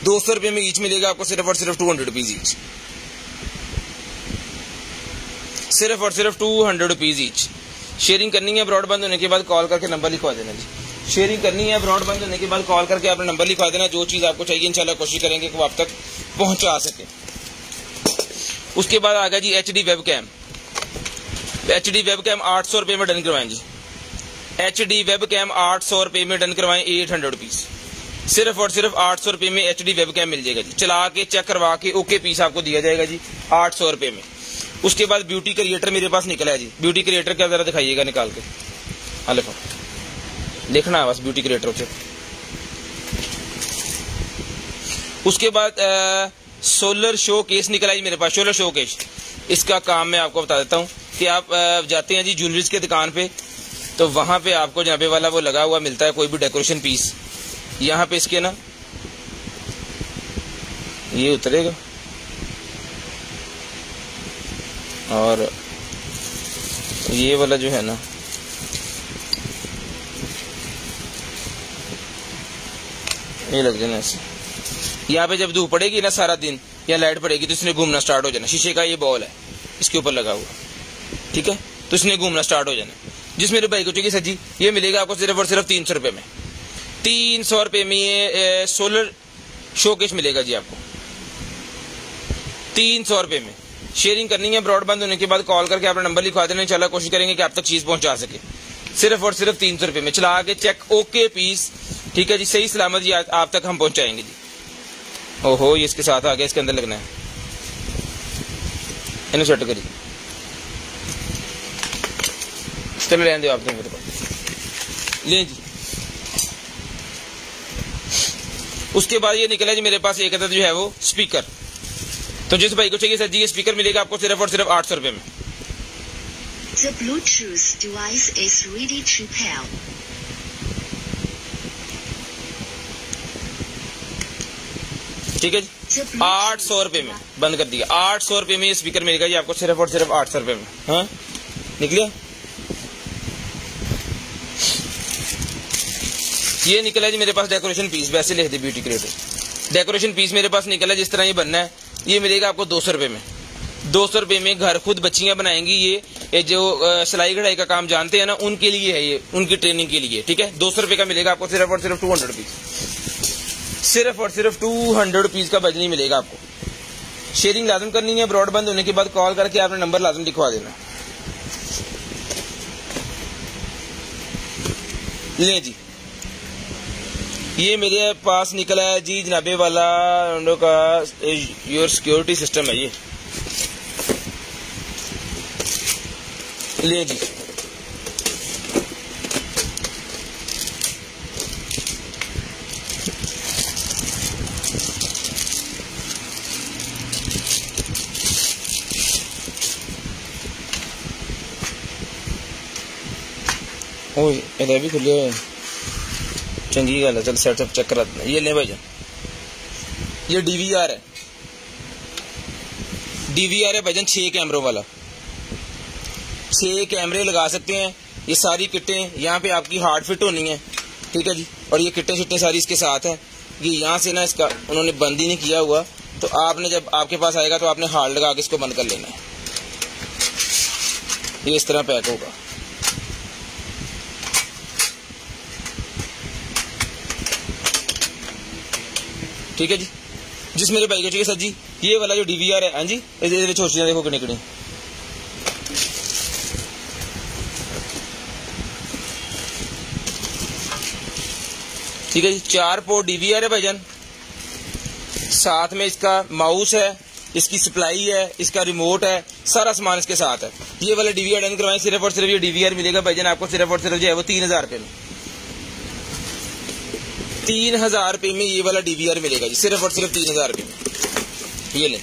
200 रुपए में ईच मिलेगा आपको, सिर्फ और सिर्फ 200 रुपीज ईच, सिर्फ और सिर्फ 200 रुपीज ईच। शेयरिंग करनी है ब्रॉड बंद होने के बाद कॉल करके नंबर लिखवा देना जी। शेयरिंग करनी है ब्रॉड बंद होने के बाद कॉल करके अपना नंबर लिखवा देना। जो चीज आपको चाहिए इंशाल्लाह कोशिश करेंगे कि वो आप तक पहुंचा सके। उसके बाद आ गया जी HD web cam. HD web cam 800 रुपए में डन करवाएं जी। HD वेब कैम 800 रुपए में डन करवाएं, 800 रुपीज। सिर्फ और सिर्फ 800 रुपए में HD वेब कैम मिल जाएगा जी। चला के चेक करवा के ओके पीस आपको दिया जाएगा जी 800 रुपए में। उसके बाद ब्यूटी क्रिएटर मेरे पास निकला है जी। ब्यूटी क्रिएटर का जरा दिखाइएगा निकाल के, लिखो, लिखना है बस ब्यूटी क्रिएटर से। उसके बाद सोलर शो केस निकला है मेरे पास, सोलर शो केस। इसका काम मैं आपको बता देता हूँ कि आप जाते हैं जी ज्वेलरीज के दुकान पे, तो वहां पे आपको जनाबे वाला वो लगा हुआ मिलता है कोई भी डेकोरेशन पीस। यहाँ पे इसके ना ये उतरेगा और ये वाला जो है ना ये लग जाना ऐसे। यहाँ पे जब धूप पड़ेगी ना सारा दिन या लाइट पड़ेगी तो इसने घूमना स्टार्ट हो जाना। शीशे का ये बॉल है इसके ऊपर लगा हुआ, ठीक है, तो इसने घूमना स्टार्ट हो जाना। जिस मेरे भाई को चाहिए सर जी, ये मिलेगा आपको सिर्फ और सिर्फ 300 रुपए में। 300 रुपए में ये सोलर शोकेस मिलेगा जी आपको 300 रुपए में। शेयरिंग करनी है ब्रॉड बंद होने के बाद कॉल करके अपना नंबर लिखवा देना। इंशाल्लाह कोशिश करेंगे कि आप तक चीज पहुंचा सके। सिर्फ और सिर्फ 300 रुपए में चला के चेक ओके पीस, ठीक है जी, सही सलामत जी आप तक हम पहुंचाएंगे जी। ओहो ये इसके साथ आ गया, इसके अंदर लगना है, इन्हें सेट करिए। चलो रहने दो आपने मेरे पास, ले जी। उसके बाद ये निकला जी मेरे पास एक अदद जो है वो स्पीकर। तो जिस भाई को चाहिए सर जी ये स्पीकर मिलेगा आपको सिर्फ और सिर्फ 800 रुपए में। The Bluetooth device is ready to pair. ठीक है जी, 800 रुपए में बंद कर दिया। 800 रुपए में ये स्पीकर मिलेगा जी आपको सिर्फ और सिर्फ 800 रुपए में। हाँ निकलिया, ये निकला जी मेरे पास डेकोरेशन पीस। वैसे लिख दे ब्यूटी क्रिएटर डेकोरेशन पीस मेरे पास निकला जिस तरह ये बनना है। ये मिलेगा आपको 200 रुपए में। 200 रुपए में घर खुद बच्चियां बनाएंगी। ये जो सिलाई कढ़ाई का काम जानते हैं ना उनके लिए है, ये उनकी ट्रेनिंग के लिए, ठीक है। 200 रुपए का मिलेगा आपको सिर्फ और सिर्फ 200 रुपीज। सिर्फ और सिर्फ 200 रुपीज का बजनी मिलेगा आपको। शेयरिंग लाजम करनी है ब्रॉड बंद होने के बाद कॉल करके आपने नंबर लाजम लिखवा देना। ले जी, ये मेरे पास निकला है जी जनाबे वाला का योर सिक्योरिटी सिस्टम है ये। ले जी, ओ इधर भी खुले हुए चंगी गल है। चल सेटअप चेक करा देना। ये ले भाईजान, ये DVR है, DVR है भाईजान 6 कैमरों वाला। 6 कैमरे लगा सकते हैं। ये सारी किटें यहाँ पे आपकी हार्ड फिट होनी है, ठीक है जी। और ये किटें शिटें सारी इसके साथ है। ये यहाँ से ना इसका उन्होंने बंद ही नहीं किया हुआ, तो आपने जब आपके पास आएगा तो आपने हार्ड लगा के इसको बंद कर लेना है। ये इस तरह पैक होगा। ठीक है जी। जिस मेरे भाई को चाहिए सर जी, ये वाला जो DVR है, हाँ जी, इधर छोटी देखो कितनी कितनी। ठीक है जी। 4 पोर्ट DVR है भाईजान, साथ में इसका माउस है, इसकी सप्लाई है, इसका रिमोट है, सारा सामान इसके साथ है। ये वाला DVR डन करवाएं, सिर्फ और सिर्फ ये DVR मिलेगा भाईजान आपको सिर्फ और सिर्फ जो है वो 3000 रुपये में। 3000 रुपये में ये वाला DVR मिलेगा जी, सिर्फ और सिर्फ 3000 रुपये में। ये लें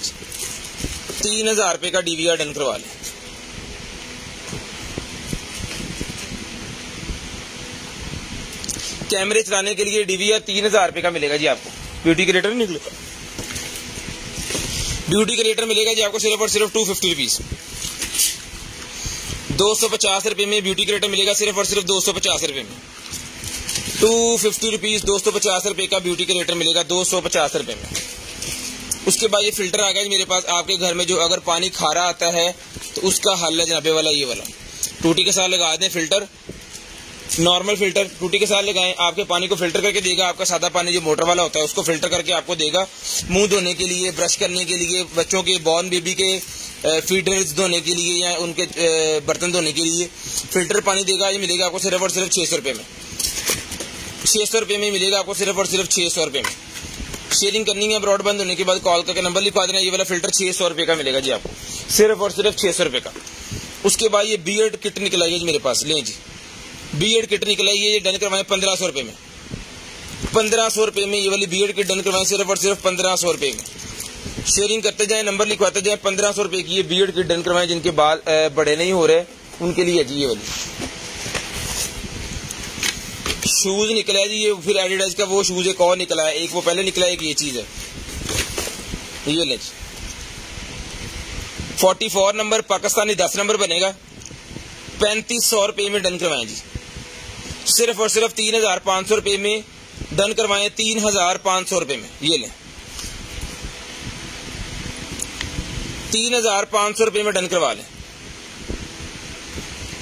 3000 रुपये का DVR डन करवा लें। कैमरे चलाने के लिए DVR 3000 रुपये का मिलेगा जी आपको। ब्यूटी क्रिएटर नहीं निकलेगा, ब्यूटी क्रिएटर मिलेगा जी आपको सिर्फ और सिर्फ 250 रुपीज। 250 रुपये में ब्यूटी क्रिएटर मिलेगा सिर्फ और सिर्फ 250 रुपये में। 250 रुपीज, 250 रुपये का ब्यूटी क्रिएटर मिलेगा 250 रुपये में। उसके बाद ये फिल्टर आ गया जी मेरे पास। आपके घर में जो अगर पानी खारा आता है तो उसका हल है जनाबे वाला ये वाला। टूटी के साथ लगा दें फिल्टर, नॉर्मल फिल्टर टूटी के साथ लगाएं, आपके पानी को फिल्टर करके देगा। आपका सादा पानी जो मोटर वाला होता है उसको फिल्टर करके आपको देगा। मुंह धोने के लिए, ब्रश करने के लिए, बच्चों के बॉर्न बेबी के फीडर्स धोने के लिए या उनके बर्तन धोने के लिए फिल्टर पानी देगा। ये मिलेगा आपको सिर्फ और सिर्फ 600 रुपये में। 600 रुपये में मिलेगा आपको सिर्फ और सिर्फ 600 रुपये में। शेयरिंग करनी है ब्रॉडबैंड होने के बाद कॉल करके नंबर लिखवा देना। ये वाला फिल्टर 600 रुपये का मिलेगा जी आपको, सिर्फ और सिर्फ 600 रुपये का। उसके बाद ये बियर्ड किट निकल आई है जी मेरे पास, लें जी बियर्ड किट निकल आई है। ये डन करवाएं 1500 रुपये में। 1500 रुपये में ये वाली बियर्ड किट डन करवाएं सिर्फ और सिर्फ 1500 रुपये में। शेयरिंग करते जाएं, नंबर लिखवाते जाएं। 1500 रुपये की ये बियर्ड किट डन करवाएं। जिनके बाल बड़े नहीं हो रहे उनके लिए जी ये वाली। शूज निकला है जी, ये फिर एडिडास का वो शूज एक और निकला है, एक वो पहले निकला है, एक ये चीज है। ये ले 44 नंबर पाकिस्तानी 10 नंबर बनेगा। 3500 रुपये में डन करवाएं जी, सिर्फ और सिर्फ 3500 रुपये में डन करवाएं। 3500 रुपये में ये लें, 3500 रुपये में डन करवा लें।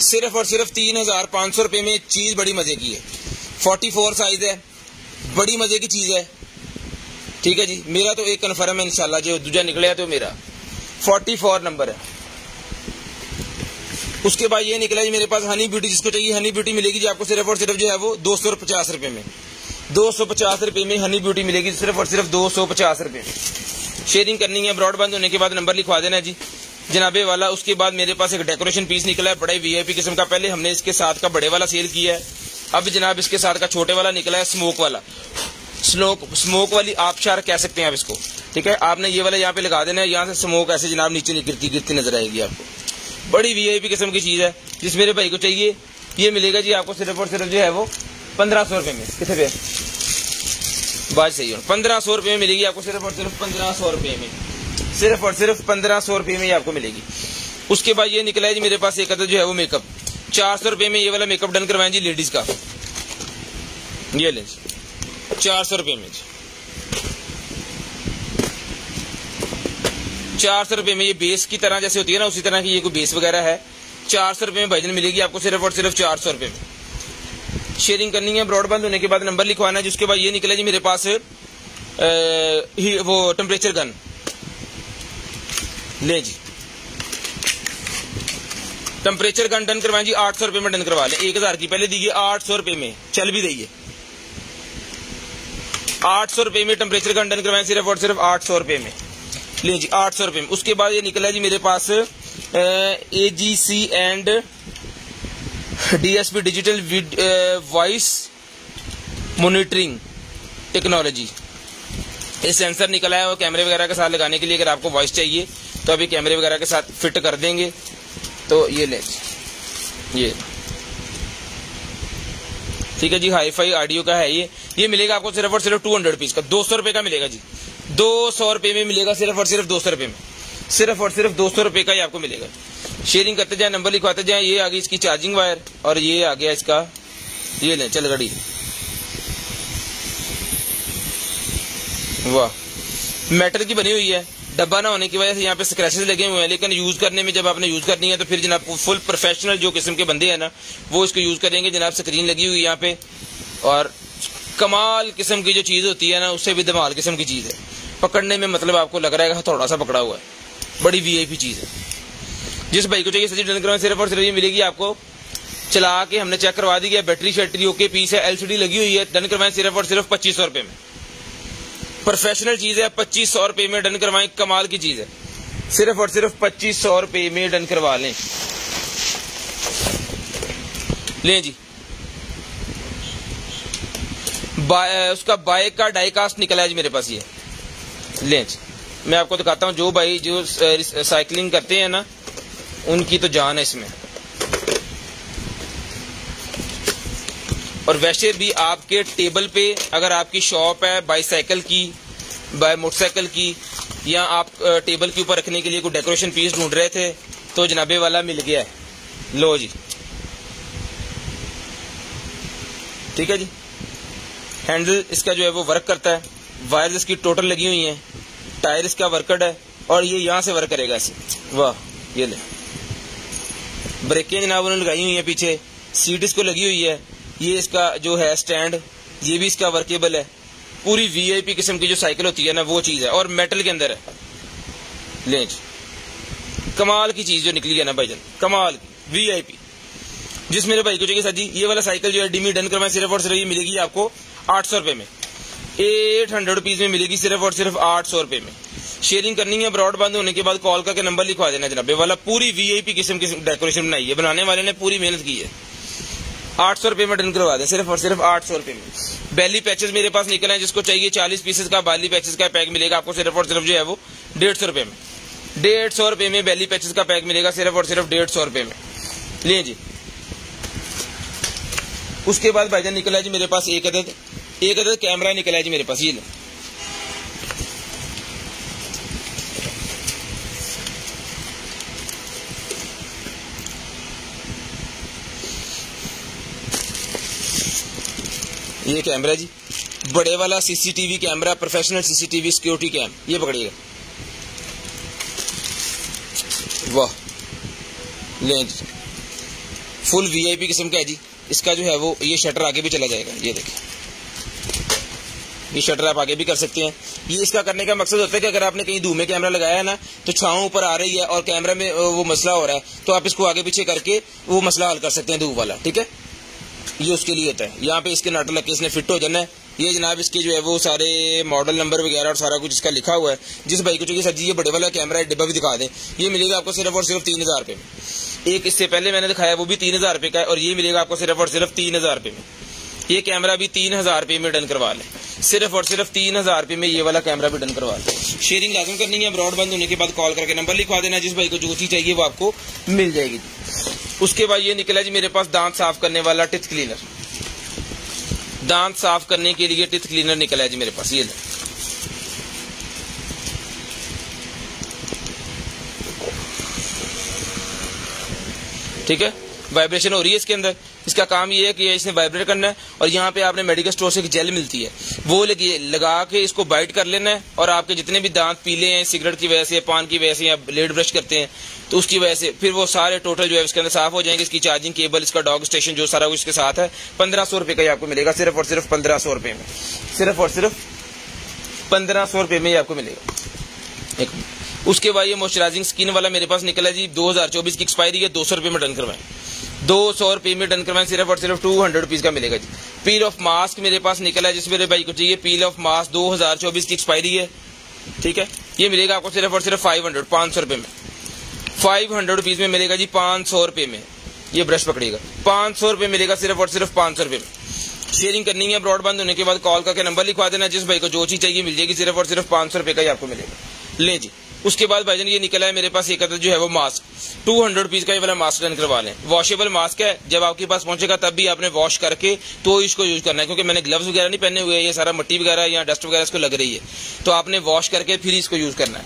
सिर्फ और सिर्फ 3500 रुपये में। चीज बड़ी मजे की है, 44 साइज है, बड़ी मजे की चीज है। ठीक है जी, मेरा तो एक कन्फर्म है इंशाल्लाह, जो दूजा निकले तो मेरा 44 नंबर है। उसके बाद ये निकला जी मेरे पास हनी ब्यूटी। जिसको चाहिए हनी ब्यूटी मिलेगी जी आपको सिर्फ और सिर्फ जो है वो 250 रुपये में। 250 रुपये में हनी ब्यूटी मिलेगी सिर्फ और सिर्फ 250 रुपये में। शेयरिंग करनी है ब्रॉडबैंड होने के बाद नंबर लिखवा देना है जी जनाबे वाला। उसके बाद मेरे पास एक डेकोरेशन पीस निकला है बड़ा VIP किस्म का। पहले हमने इसके साथ का बड़े वाला सेल किया है, अब जनाब इसके साथ का छोटे वाला निकला है, स्मोक वाला। स्मोक वाली आबशार कह सकते हैं आप इसको। ठीक है, आपने ये वाला यहाँ पे लगा देना है, यहाँ से स्मोक ऐसे जनाब नीचे नहीं गिरती नजर आएगी आपको। बड़ी VIP किस्म की चीज है। जिस मेरे भाई को चाहिए ये मिलेगा जी आपको सिर्फ और सिर्फ जो है वो 1500 रुपये में। कितने पे बात सही हो, 1500 रुपये में मिलेगी आपको सिर्फ और सिर्फ 1500 रुपये में। सिर्फ और सिर्फ 1500 रुपये में आपको मिलेगी। उसके बाद ये निकला है जी मेरे पास एक अदर जो है वो मेकअप। 400 रुपये में ये वाला मेकअप डन करवाएं जी लेडीज का। ये ले 400 रुपये में, 400 रुपये में ये बेस की तरह जैसे होती है ना, उसी तरह की ये कोई बेस वगैरह है। 400 रुपये में भाईजान मिलेगी आपको सिर्फ और सिर्फ 400 रुपये में। शेयरिंग करनी है ब्रॉडबैंड होने के बाद नंबर लिखवाना है। जिसके बाद ये निकला जी मेरे पास वो टेम्परेचर गन। ले जी टेम्परेचर गन डन करवाएं जी 800 रुपये में डन करवा लें। 1000 की पहले दीजिए 800 रुपये में, चल भी रही है। 800 रुपये में टेम्परेचर गन डन करवाएं सिर्फ और सिर्फ 800 रुपये में। ले जी 800 रुपये में। उसके बाद ये निकला जी मेरे पास AGC and DSP digital voice monitoring technology. ये सेंसर निकला है वो कैमरे वगैरह के साथ लगाने के लिए। अगर आपको वॉइस चाहिए तो अभी कैमरे वगैरह के साथ फिट कर देंगे। तो ये ले, ये ठीक है जी, हाई फाई ऑडियो का है ये मिलेगा आपको सिर्फ और सिर्फ 200 रुपीज का, 200 रुपए का मिलेगा जी, 200 रुपए में मिलेगा, सिर्फ और सिर्फ 200 रुपए में, सिर्फ और सिर्फ 200 रुपए का ही आपको मिलेगा। शेयरिंग करते जाए, नंबर लिखवाते जाए। ये आ गई इसकी चार्जिंग वायर और ये आ गया इसका, ये लें चल घड़ी, वाह, मेटल की बनी हुई है। डब्बा ना होने की वजह से यहाँ पे स्क्रैचेस लगे हुए हैं, लेकिन यूज करने में जब आपने यूज करनी है तो फिर जनाब फुल प्रोफेशनल जो किस्म के बंदे हैं ना वो इसको यूज करेंगे। जनाब स्क्रीन लगी हुई है यहाँ पे और कमाल किस्म की जो चीज होती है ना उससे भी धमाल किस्म की चीज है। पकड़ने में मतलब आपको लग रहा है हथौड़ा सा पकड़ा हुआ है, बड़ी वीआईपी चीज है। जिस भाई को चाहिए सजी डन करवाएं, सिर्फ और सिर्फ ये मिलेगी आपको। चला के हमने चेक करवा दी गया, बैटरी शैटरी ओके, पीस है, एलसीडी लगी हुई है। डन करवाएं सिर्फ और सिर्फ 2500 रुपए में, प्रोफेशनल चीज है। 2500 रुपए में डन करवाएं, कमाल की चीज है। सिर्फ और सिर्फ 2500 रुपए में डन करवा लें। लें जी, उसका बाइक का डाइकास्ट निकला है जी मेरे पास, ये लें जी। मैं आपको दिखाता हूं, जो भाई जो साइकिलिंग करते हैं ना उनकी तो जान है इसमें। और वैसे भी आपके टेबल पे अगर आपकी शॉप है बाईसाइकिल की, मोटरसाइकिल की, या आप टेबल के ऊपर रखने के लिए कोई डेकोरेशन पीस ढूंढ रहे थे तो जनाबे वाला मिल गया है। लो जी, ठीक है जी। हैंडल इसका जो है वो वर्क करता है, वायर्स इसकी टोटल लगी हुई हैं, टायर इसका वर्कड है और ये यहां से वर्क करेगा ऐसे। वाह, ये ले, ब्रेकें जनाब उन्होंने लगाई हुई है पीछे, सीट इसको लगी हुई है। ये इसका जो है स्टैंड, ये भी इसका वर्केबल है। पूरी वीआईपी किस्म की जो साइकिल होती है ना वो चीज है और मेटल के अंदर है। लें, कमाल की चीज जो निकली है ना भाईजान, कमाल की वीआईपी। जिस मेरे भाई को चाहिए सर जी ये वाला साइकिल जो है डिमी डन करवाएं, सिर्फ और सिर्फ ये मिलेगी आपको 800 रुपए में, 800 रुपीज में मिलेगी, सिर्फ और सिर्फ 800 रुपए में। शेयरिंग करनी है, ब्रॉड बंद होने के बाद कॉल करके नंबर लिखवा देना जनाब। ये वाला पूरी वीआईपी किस्म की डेकोरेशन बनाई है, बनाने वाले ने पूरी मेहनत की है। 800 रुपए में डन करवा दें, सिर्फ और सिर्फ 800 रुपए में। बैली पैचेस मेरे पास निकले हैं, जिसको चाहिए 40 पीसेस का बैली पैचेस का पैक मिलेगा आपको, सिर्फ और सिर्फ जो है वो 150 रुपए में। 150 रुपए में बैली पैचेस का पैक मिलेगा, सिर्फ और सिर्फ 150 रुपए में। लिए जी। उसके बाद भाईजान निकला है जी मेरे पास एक अदद कैमरा निकला है जी मेरे पास, ये लो। ये कैमरा जी, बड़े वाला CCTV camera, professional CCTV security cam, ये पकड़िएगा। वाह, लें जी, फुल वीआईपी किस्म का है जी। इसका जो है वो ये शटर आगे भी चला जाएगा, ये देखिए, ये शटर आप आगे भी कर सकते हैं। ये इसका करने का मकसद होता है कि अगर आपने कहीं धूम में कैमरा लगाया है ना तो छांव ऊपर आ रही है और कैमरा में वो मसला हो रहा है तो आप इसको आगे पीछे करके वो मसला हल कर सकते हैं धूप वाला, ठीक है। ये उसके लिए होता है। यहाँ पे इसके नट लग के इसने फिट हो जाना है। ये जनाब इसके जो है वो सारे मॉडल नंबर वगैरह और सारा कुछ इसका लिखा हुआ है। जिस भाई को चाहिए सर जी ये बड़े वाला कैमरा है, डिब्बा भी दिखा दें, ये मिलेगा आपको सिर्फ और सिर्फ 3000 रुपए में। एक इससे पहले मैंने दिखाया वो भी 3000 रुपए का है और ये मिलेगा आपको सिर्फ और सिर्फ 3000 रुपए में। ये कैमरा भी 3000 रुपए में डन करवा लें, सिर्फ और सिर्फ 3000 रुपए में ये वाला कैमरा भी डन करवा लें। शेयरिंग लाजम करनी है, ब्रॉड बंद होने के बाद कॉल करके नंबर लिखवा देना। जिस भाई को जो चीज चाहिए वो आपको मिल जाएगी। उसके बाद ये निकला जी मेरे पास दांत साफ करने वाला टिथ क्लीनर। दांत साफ करने के लिए टिथ क्लीनर निकला है जी मेरे पास, ये ठीक है। वाइब्रेशन हो रही है इसके अंदर। इसका काम ये है कि इसने वाइब्रेट करना है और यहाँ पे आपने मेडिकल स्टोर से एक जेल मिलती है वो लगा के इसको बाइट कर लेना है और आपके जितने भी दांत पीले हैं सिगरेट की वजह से, पान की वजह से या ब्लेड ब्रश करते हैं तो उसकी वजह से फिर वो सारे टोटल जो है इसके अंदर साफ हो जाएंगे। इसकी चार्जिंग केबल, इसका डॉग स्टेशन जो सारा कुछ इसके साथ है 1500 रुपए का आपको मिलेगा, सिर्फ और सिर्फ 1500 रुपए में, सिर्फ और सिर्फ 1500 रुपए में आपको मिलेगा। उसके बाद ये मॉइस्चराइजिंग स्किन वाला मेरे पास निकला जी, 2024 की एक्सपायरी है, 200 रुपए में डन करवाएं, 200 रुपए में डन करवाएं, सिर्फ और सिर्फ 200 रुपीज का मिलेगा जी। पील ऑफ मास्क मेरे पास निकला है, जिस मेरे भाई को चाहिए पील ऑफ मास्क, 2024 की एक्सपायरी है, ठीक है। ये मिलेगा आपको सिर्फ और सिर्फ 500 रुपए में, 500 रुपीज में मिलेगा जी, 500 रुपए में। ये ब्रश पकड़िएगा, 500 रुपए मिलेगा, सिर्फ और सिर्फ 500 रुपए में। शेयरिंग करनी है, ब्रॉडबैंड होने के बाद कॉल करके नंबर लिखवा देना। जिस भाई को जो चीज चाहिए मिल जाएगी, सिर्फ और सिर्फ 500 रुपए का ही आपको मिलेगा। ले जी, उसके बाद भाईजान ये निकला है मेरे पास एक अदद जो है वो मास्क, 200 रुपीज का ये वाला मास्क डन करवा लें। वॉशेबल मास्क है, जब आपके पास पहुंचेगा तब भी आपने वॉश करके तो इसको यूज करना है, क्योंकि मैंने ग्लव्स वगैरह नहीं पहने हुए, ये सारा मिट्टी वगैरह या डस्ट वगैरह इसको लग रही है, तो आपने वॉश करके फिर इसको यूज करना है।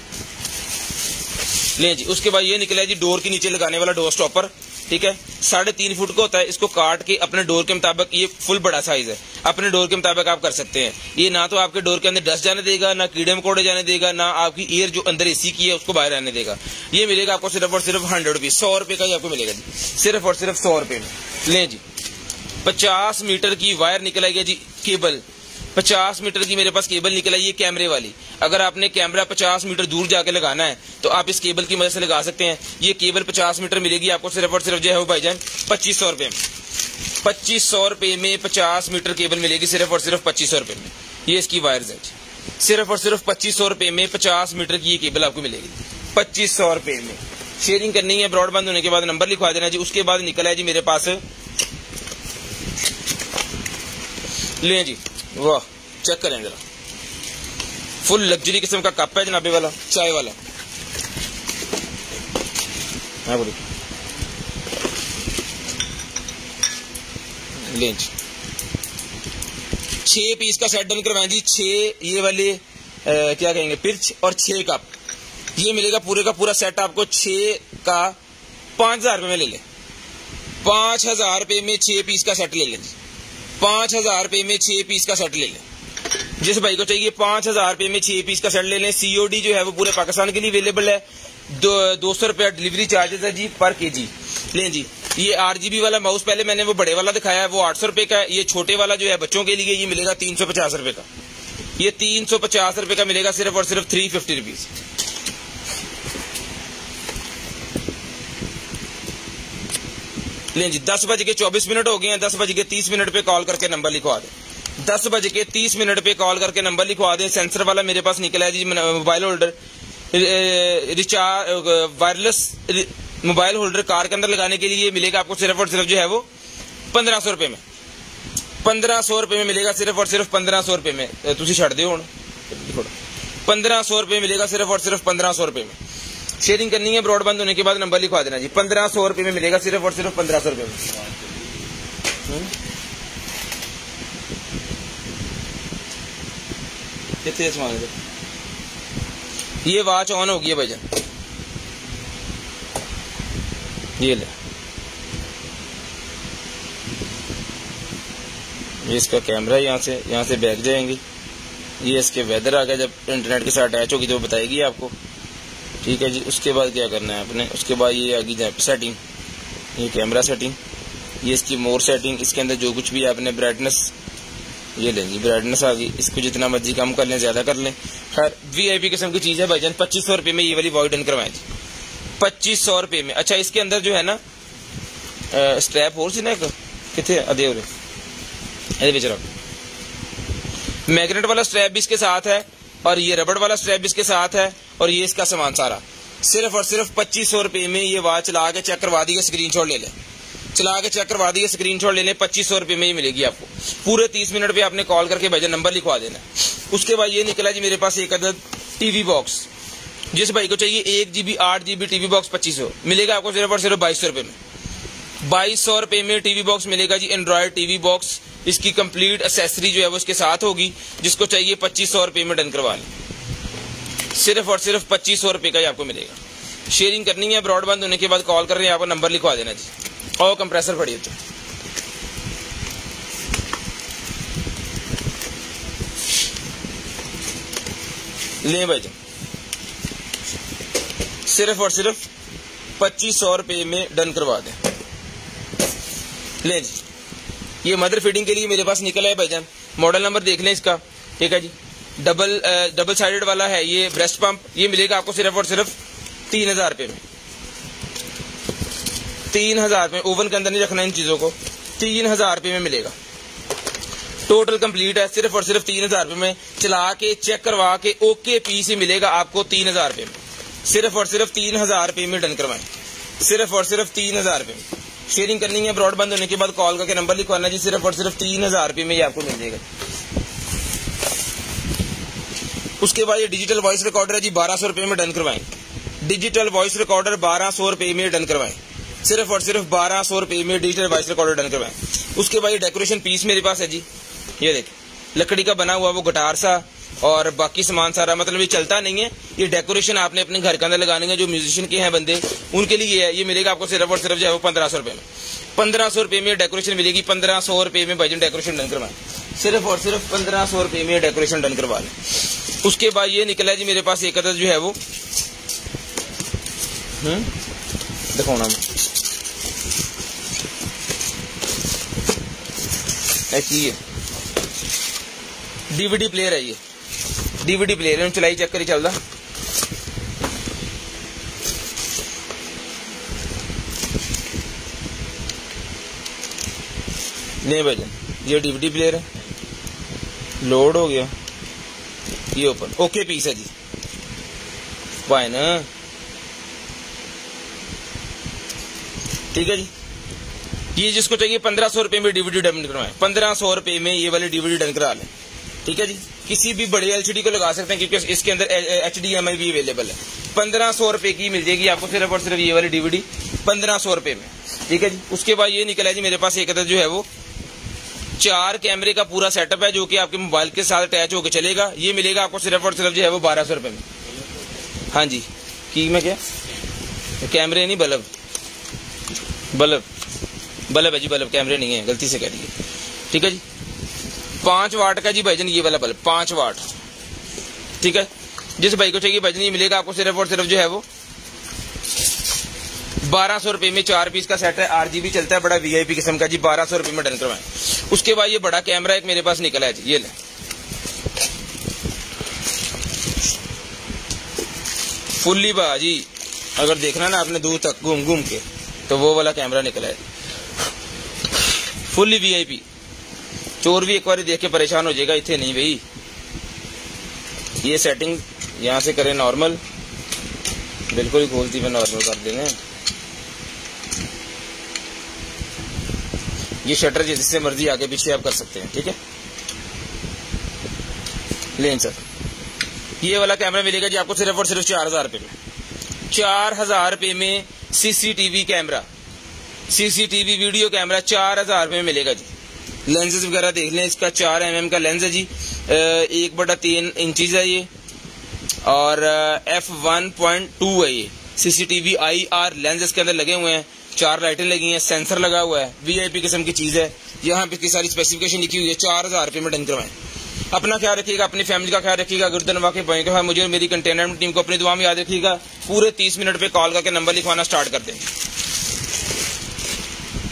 ले जी, उसके बाद ये निकला है जी डोर के नीचे लगाने वाला डोर स्टॉपर, ठीक है, 3.5 फुट का होता है। इसको काट के अपने डोर के मुताबिक, ये फुल बड़ा साइज है, अपने डोर के मुताबिक आप कर सकते हैं। ये ना तो आपके डोर के अंदर डस्ट जाने देगा, ना कीड़े मकोड़े जाने देगा, ना आपकी एयर जो अंदर एसी की है उसको बाहर आने देगा। ये मिलेगा आपको सिर्फ और सिर्फ 100 रुपीज, 100 रुपए का ही आपको मिलेगा जी, सिर्फ और सिर्फ 100 रुपए में। लें जी, 50 मीटर की वायर निकल आई है जी, केबल 50 मीटर की मेरे पास केबल निकल आई है कैमरे वाली। अगर आपने कैमरा 50 मीटर दूर जाके लगाना है तो आप इस केबल की मदद से लगा सकते हैं। ये केबल 50 मीटर मिलेगी आपको सिर्फ और सिर्फ जो है वो भाईजान 2500 रुपए में। 2500 रुपए में 50 मीटर केबल मिलेगी सिर्फ और सिर्फ 2500 रुपए में। ये इसकी वायर्स है, सिर्फ और सिर्फ 2500 रुपए में 50 मीटर की ये केबल आपको मिलेगी 2500 रुपए में। शेयरिंग करनी है, ब्रॉडबैंड होने के बाद नंबर लिखवा देना जी। उसके बाद निकला है जी मेरे पास, ले जी, वाह चेक करें जरा, फुल लग्जरी किस्म का कप है जनाबे वाला, चाय वाला। हाँ बोलिए, लेंज 6 पीस का सेट डन करवाएं जी। 6 ये वाले क्या कहेंगे पिर्च और 6 कप, ये मिलेगा पूरे का पूरा सेट आपको 6 का 5000 रुपए में ले लें। 5000 रुपए में 6 पीस का सेट ले लें जी, 5000 रुपए में 6 पीस का सेट ले लें। जिस भाई को चाहिए 5000 रुपए में 6 पीस का सेट ले लें। COD जो है वो पूरे पाकिस्तान के लिए अवेलेबल है। 200 रुपया डिलीवरी चार्जेस है जी पर केजी। लें जी, ये RGB वाला माउस पहले मैंने वो बड़े वाला दिखाया है, वो 800 रुपए का है। ये छोटे वाला जो है बच्चों के लिए, ये मिलेगा 350 रुपए का। ये 350 रुपए का मिलेगा सिर्फ और सिर्फ 350 रुपीज। लें जी, 10:24 हो गए हैं। 10:30 पे कॉल करके नंबर लिखवा दें। 10:30 पे कॉल करके नंबर लिखवा दें। सेंसर वाला मेरे पास निकला है जी mobile holder, recharge wireless mobile holder car के अंदर लगाने के लिए मिलेगा आपको सिर्फ और सिर्फ जो है वो 1500 रुपए में। 1500 रुपए में मिलेगा सिर्फ और सिर्फ 1500 रुपए में। तुम छड़ दो 1500 रुपए मिलेगा सिर्फ और सिर्फ 1500 रुपए में। शेयरिंग करनी है, ब्रॉडबैंड होने के बाद नंबर लिखवा देना जी। 1500 रुपए में मिलेगा सिर्फ और सिर्फ 1500 रुपए में। कितने सामान, ये वॉच ऑन होगी है भाईजान, ये ले, ये इसका कैमरा, यहाँ से बैक जाएंगे। ये इसके वेदर आ गया, जब इंटरनेट के साथ अटैच होगी तो बताएगी आपको, ठीक है जी। उसके बाद क्या करना है आपने, उसके बाद ये आ गई सेटिंग, ये कैमरा सेटिंग, ये इसकी मोर सेटिंग, इसके अंदर जो कुछ भी आपने ब्राइटनेस, ये लें जी ब्राइटनेस आ गई, इसको जितना मर्जी कम कर लें ज्यादा कर लें। खैर VIP किस्म की चीज है भाईजान। 2500 रुपए में ये वाली वॉइस डन करवाएं जी, 2500 रुपए में। अच्छा, इसके अंदर जो है ना स्ट्रैप और सी ना कितने अधे हो रहे मैग्नेट वाला स्ट्रैप भी इसके साथ है, और ये रबड़ वाला स्ट्रैप भी इसके साथ है, और ये इसका सामान सारा सिर्फ और सिर्फ 2500 रुपए में। ये वॉच चला के चेक करवा दी, स्क्रीनशॉट ले लें, चला के चेक करवा दिए, स्क्रीनशॉट ले लें। 2500 रुपए में ही मिलेगी आपको। पूरे 30 मिनट पे आपने कॉल करके भेजा, नंबर लिखवा देना। उसके बाद ये निकला जी मेरे पास एक अदद टीवी बॉक्स। जिस भाई को चाहिए 1 GB 8 GB टीवी बॉक्स 2500 मिलेगा आपको सिर्फ और सिर्फ 2200 रुपए में। 2200 रुपए में टीवी बॉक्स मिलेगा जी, एंड्रॉयड टीवी बॉक्स। इसकी कंप्लीट एक्सेसरी जो है वो इसके साथ होगी। जिसको चाहिए 2500 रुपए में डन करवा लें, सिर्फ और सिर्फ 2500 रुपए का ही आपको मिलेगा। शेयरिंग करनी है, ब्रॉडबैंड होने के बाद कॉल कर रहे हैं, आपको नंबर लिखवा देना जी। और कंप्रेसर पड़ी तो ले भाई जी, सिर्फ और सिर्फ 2500 रुपए में डन करवा दें। ले जी, ये मदर फीडिंग के लिए मेरे पास निकला है भाईजान। मॉडल नंबर देख लें इसका, ठीक है जी। डबल साइडेड वाला है ये ब्रेस्ट पंप। ये मिलेगा आपको सिर्फ और सिर्फ 3000 रुपए में। 3000 रुपए, ओवन के अंदर नहीं रखना इन चीजों को। 3000 रुपए में मिलेगा, टोटल कंप्लीट है। सिर्फ और सिर्फ 3000 रुपए में चला के चेक करवा के ओके पीस ही मिलेगा आपको 3000 रुपए में। सिर्फ और सिर्फ 3000 रुपए में डन करवाएं, सिर्फ और सिर्फ 3000 रुपए में। शेयरिंग करनी है, ब्रॉडबैंड होने के बाद कॉल करके नंबर लिखवाना जी। सिर्फ और सिर्फ 3000 रुपए में ये आपको मिल जाएगा। उसके बाद ये डिजिटल वॉइस रिकॉर्डर है जी, 1200 रुपये में डन करवाएं। डिजिटल वॉइस रिकॉर्डर 1200 रुपये में डन करवाएं, सिर्फ और सिर्फ 1200 रुपये में डिजिटल वॉइस रिकॉर्डर डन करवाएं। उसके बाद ये डेकोरेशन पीस मेरे पास है जी, ये देखें, लकड़ी का बना हुआ वो गिटार सा और बाकी सामान सारा, मतलब ये चलता नहीं है, ये डेकोरेशन आपने अपने घर के अंदर लगाने है, जो म्यूजिशियन के हैं बंदे उनके लिए है। ये मिलेगा आपको सिर्फ और सिर्फ जो है वो 1500 रुपये में। 1500 रुपये में डेकोरेशन मिलेगी। 1500 रुपये में भाईजान डेकोरेशन डन करवाएं, सिर्फ और सिर्फ 1500 रुपये में डेकोरेशन डन करवा लें। उसके बाद ये निकला है जी मेरे पास एक अदद जो है वो दिखाना ऐसी है, डीवीडी प्लेयर है, ये डीवीडी प्लेयर है, चलाई चेक करी चलदा। नहीं भाईजान, ये डीवीडी प्लेयर है, लोड हो गया, ये ओपन, ओके पीस है जी, वाह ना, ठीक है जी। ये जिसको चाहिए 1500 रुपये में डीवीडी डन करवाएं, 1500 रुपये में ये वाली डीवीडी डन करा लें, ठीक है जी। किसी भी बड़े एलसीडी को लगा सकते हैं क्योंकि इसके अंदर HDMI भी अवेलेबल है। 1500 रुपये की मिल जाएगी आपको सिर्फ और सिर्फ ये वाली डीवीडी 1500 रुपये में, ठीक है जी। उसके बाद ये निकला है जी मेरे पास एक अदद जो है वो 4 कैमरे का पूरा सेटअप है, जो कि आपके मोबाइल के साथ अटैच होकर चलेगा। ये मिलेगा आपको सिर्फ और सिर्फ जो है वो 1200 रुपये में। हाँ जी, की मैं क्या, कैमरे नहीं बल्ब, बल्ब बल्ब है जी, बल्ब कैमरे नहीं है, गलती से कह दी है, ठीक है जी। 5 वाट का जी भाईजान ये वाला बल्ब, 5 वाट, ठीक है। जिस भाई को चाहिए भाईजान ये मिलेगा आपको सिर्फ और सिर्फ जो है वो 1200 रुपये में। 4 पीस का सेट है, RGB चलता है, बड़ा VIP किस्म का जी, 1200 रुपये में डन करवाएं। उसके बाद ये बड़ा कैमरा एक मेरे पास निकला है जी, ये ले, फुल्ली बाजी, अगर देखना ना आपने दूर तक घूम घूम के, तो वो वाला कैमरा निकला है, फुल्ली VIP। चोर भी एक बार देख के परेशान हो जाएगा, इतने नहीं भाई। ये सेटिंग यहां से करें नॉर्मल, बिल्कुल ही खोलती में नॉर्मल कर देंगे। ये शटर जिससे मर्जी आगे पीछे आप कर सकते हैं, ठीक है। लें सर, ये वाला कैमरा मिलेगा जी आपको सिर्फ और सिर्फ 4000 रुपये में। 4000 रुपये में CCTV camera, CCTV video camera 4000 रुपये में मिलेगा जी। लेंसेज वगैरह देख लें, इसका 4 mm का लेंस है जी, 1/3 इंचज है ये, और f1.2 है ये। CCTV IR लेंस इसके अंदर लगे हुए हैं, 4 लाइटें लगी हैं, सेंसर लगा हुआ है, VIP किस्म की चीज है। यहाँ पे सारी स्पेसिफिकेशन लिखी हुई है। 4000 रुपये में डन करवाएं। अपना ख्याल रखिएगा, अपनी फैमिली का ख्याल रखिएगा। गर्दन वाकई बैंक है, मुझे मेरी कंटेनमेंट टीम को अपनी दुआ में याद रखिएगा। पूरे 30 मिनट पे कॉल करके नंबर लिखवाना स्टार्ट कर दें।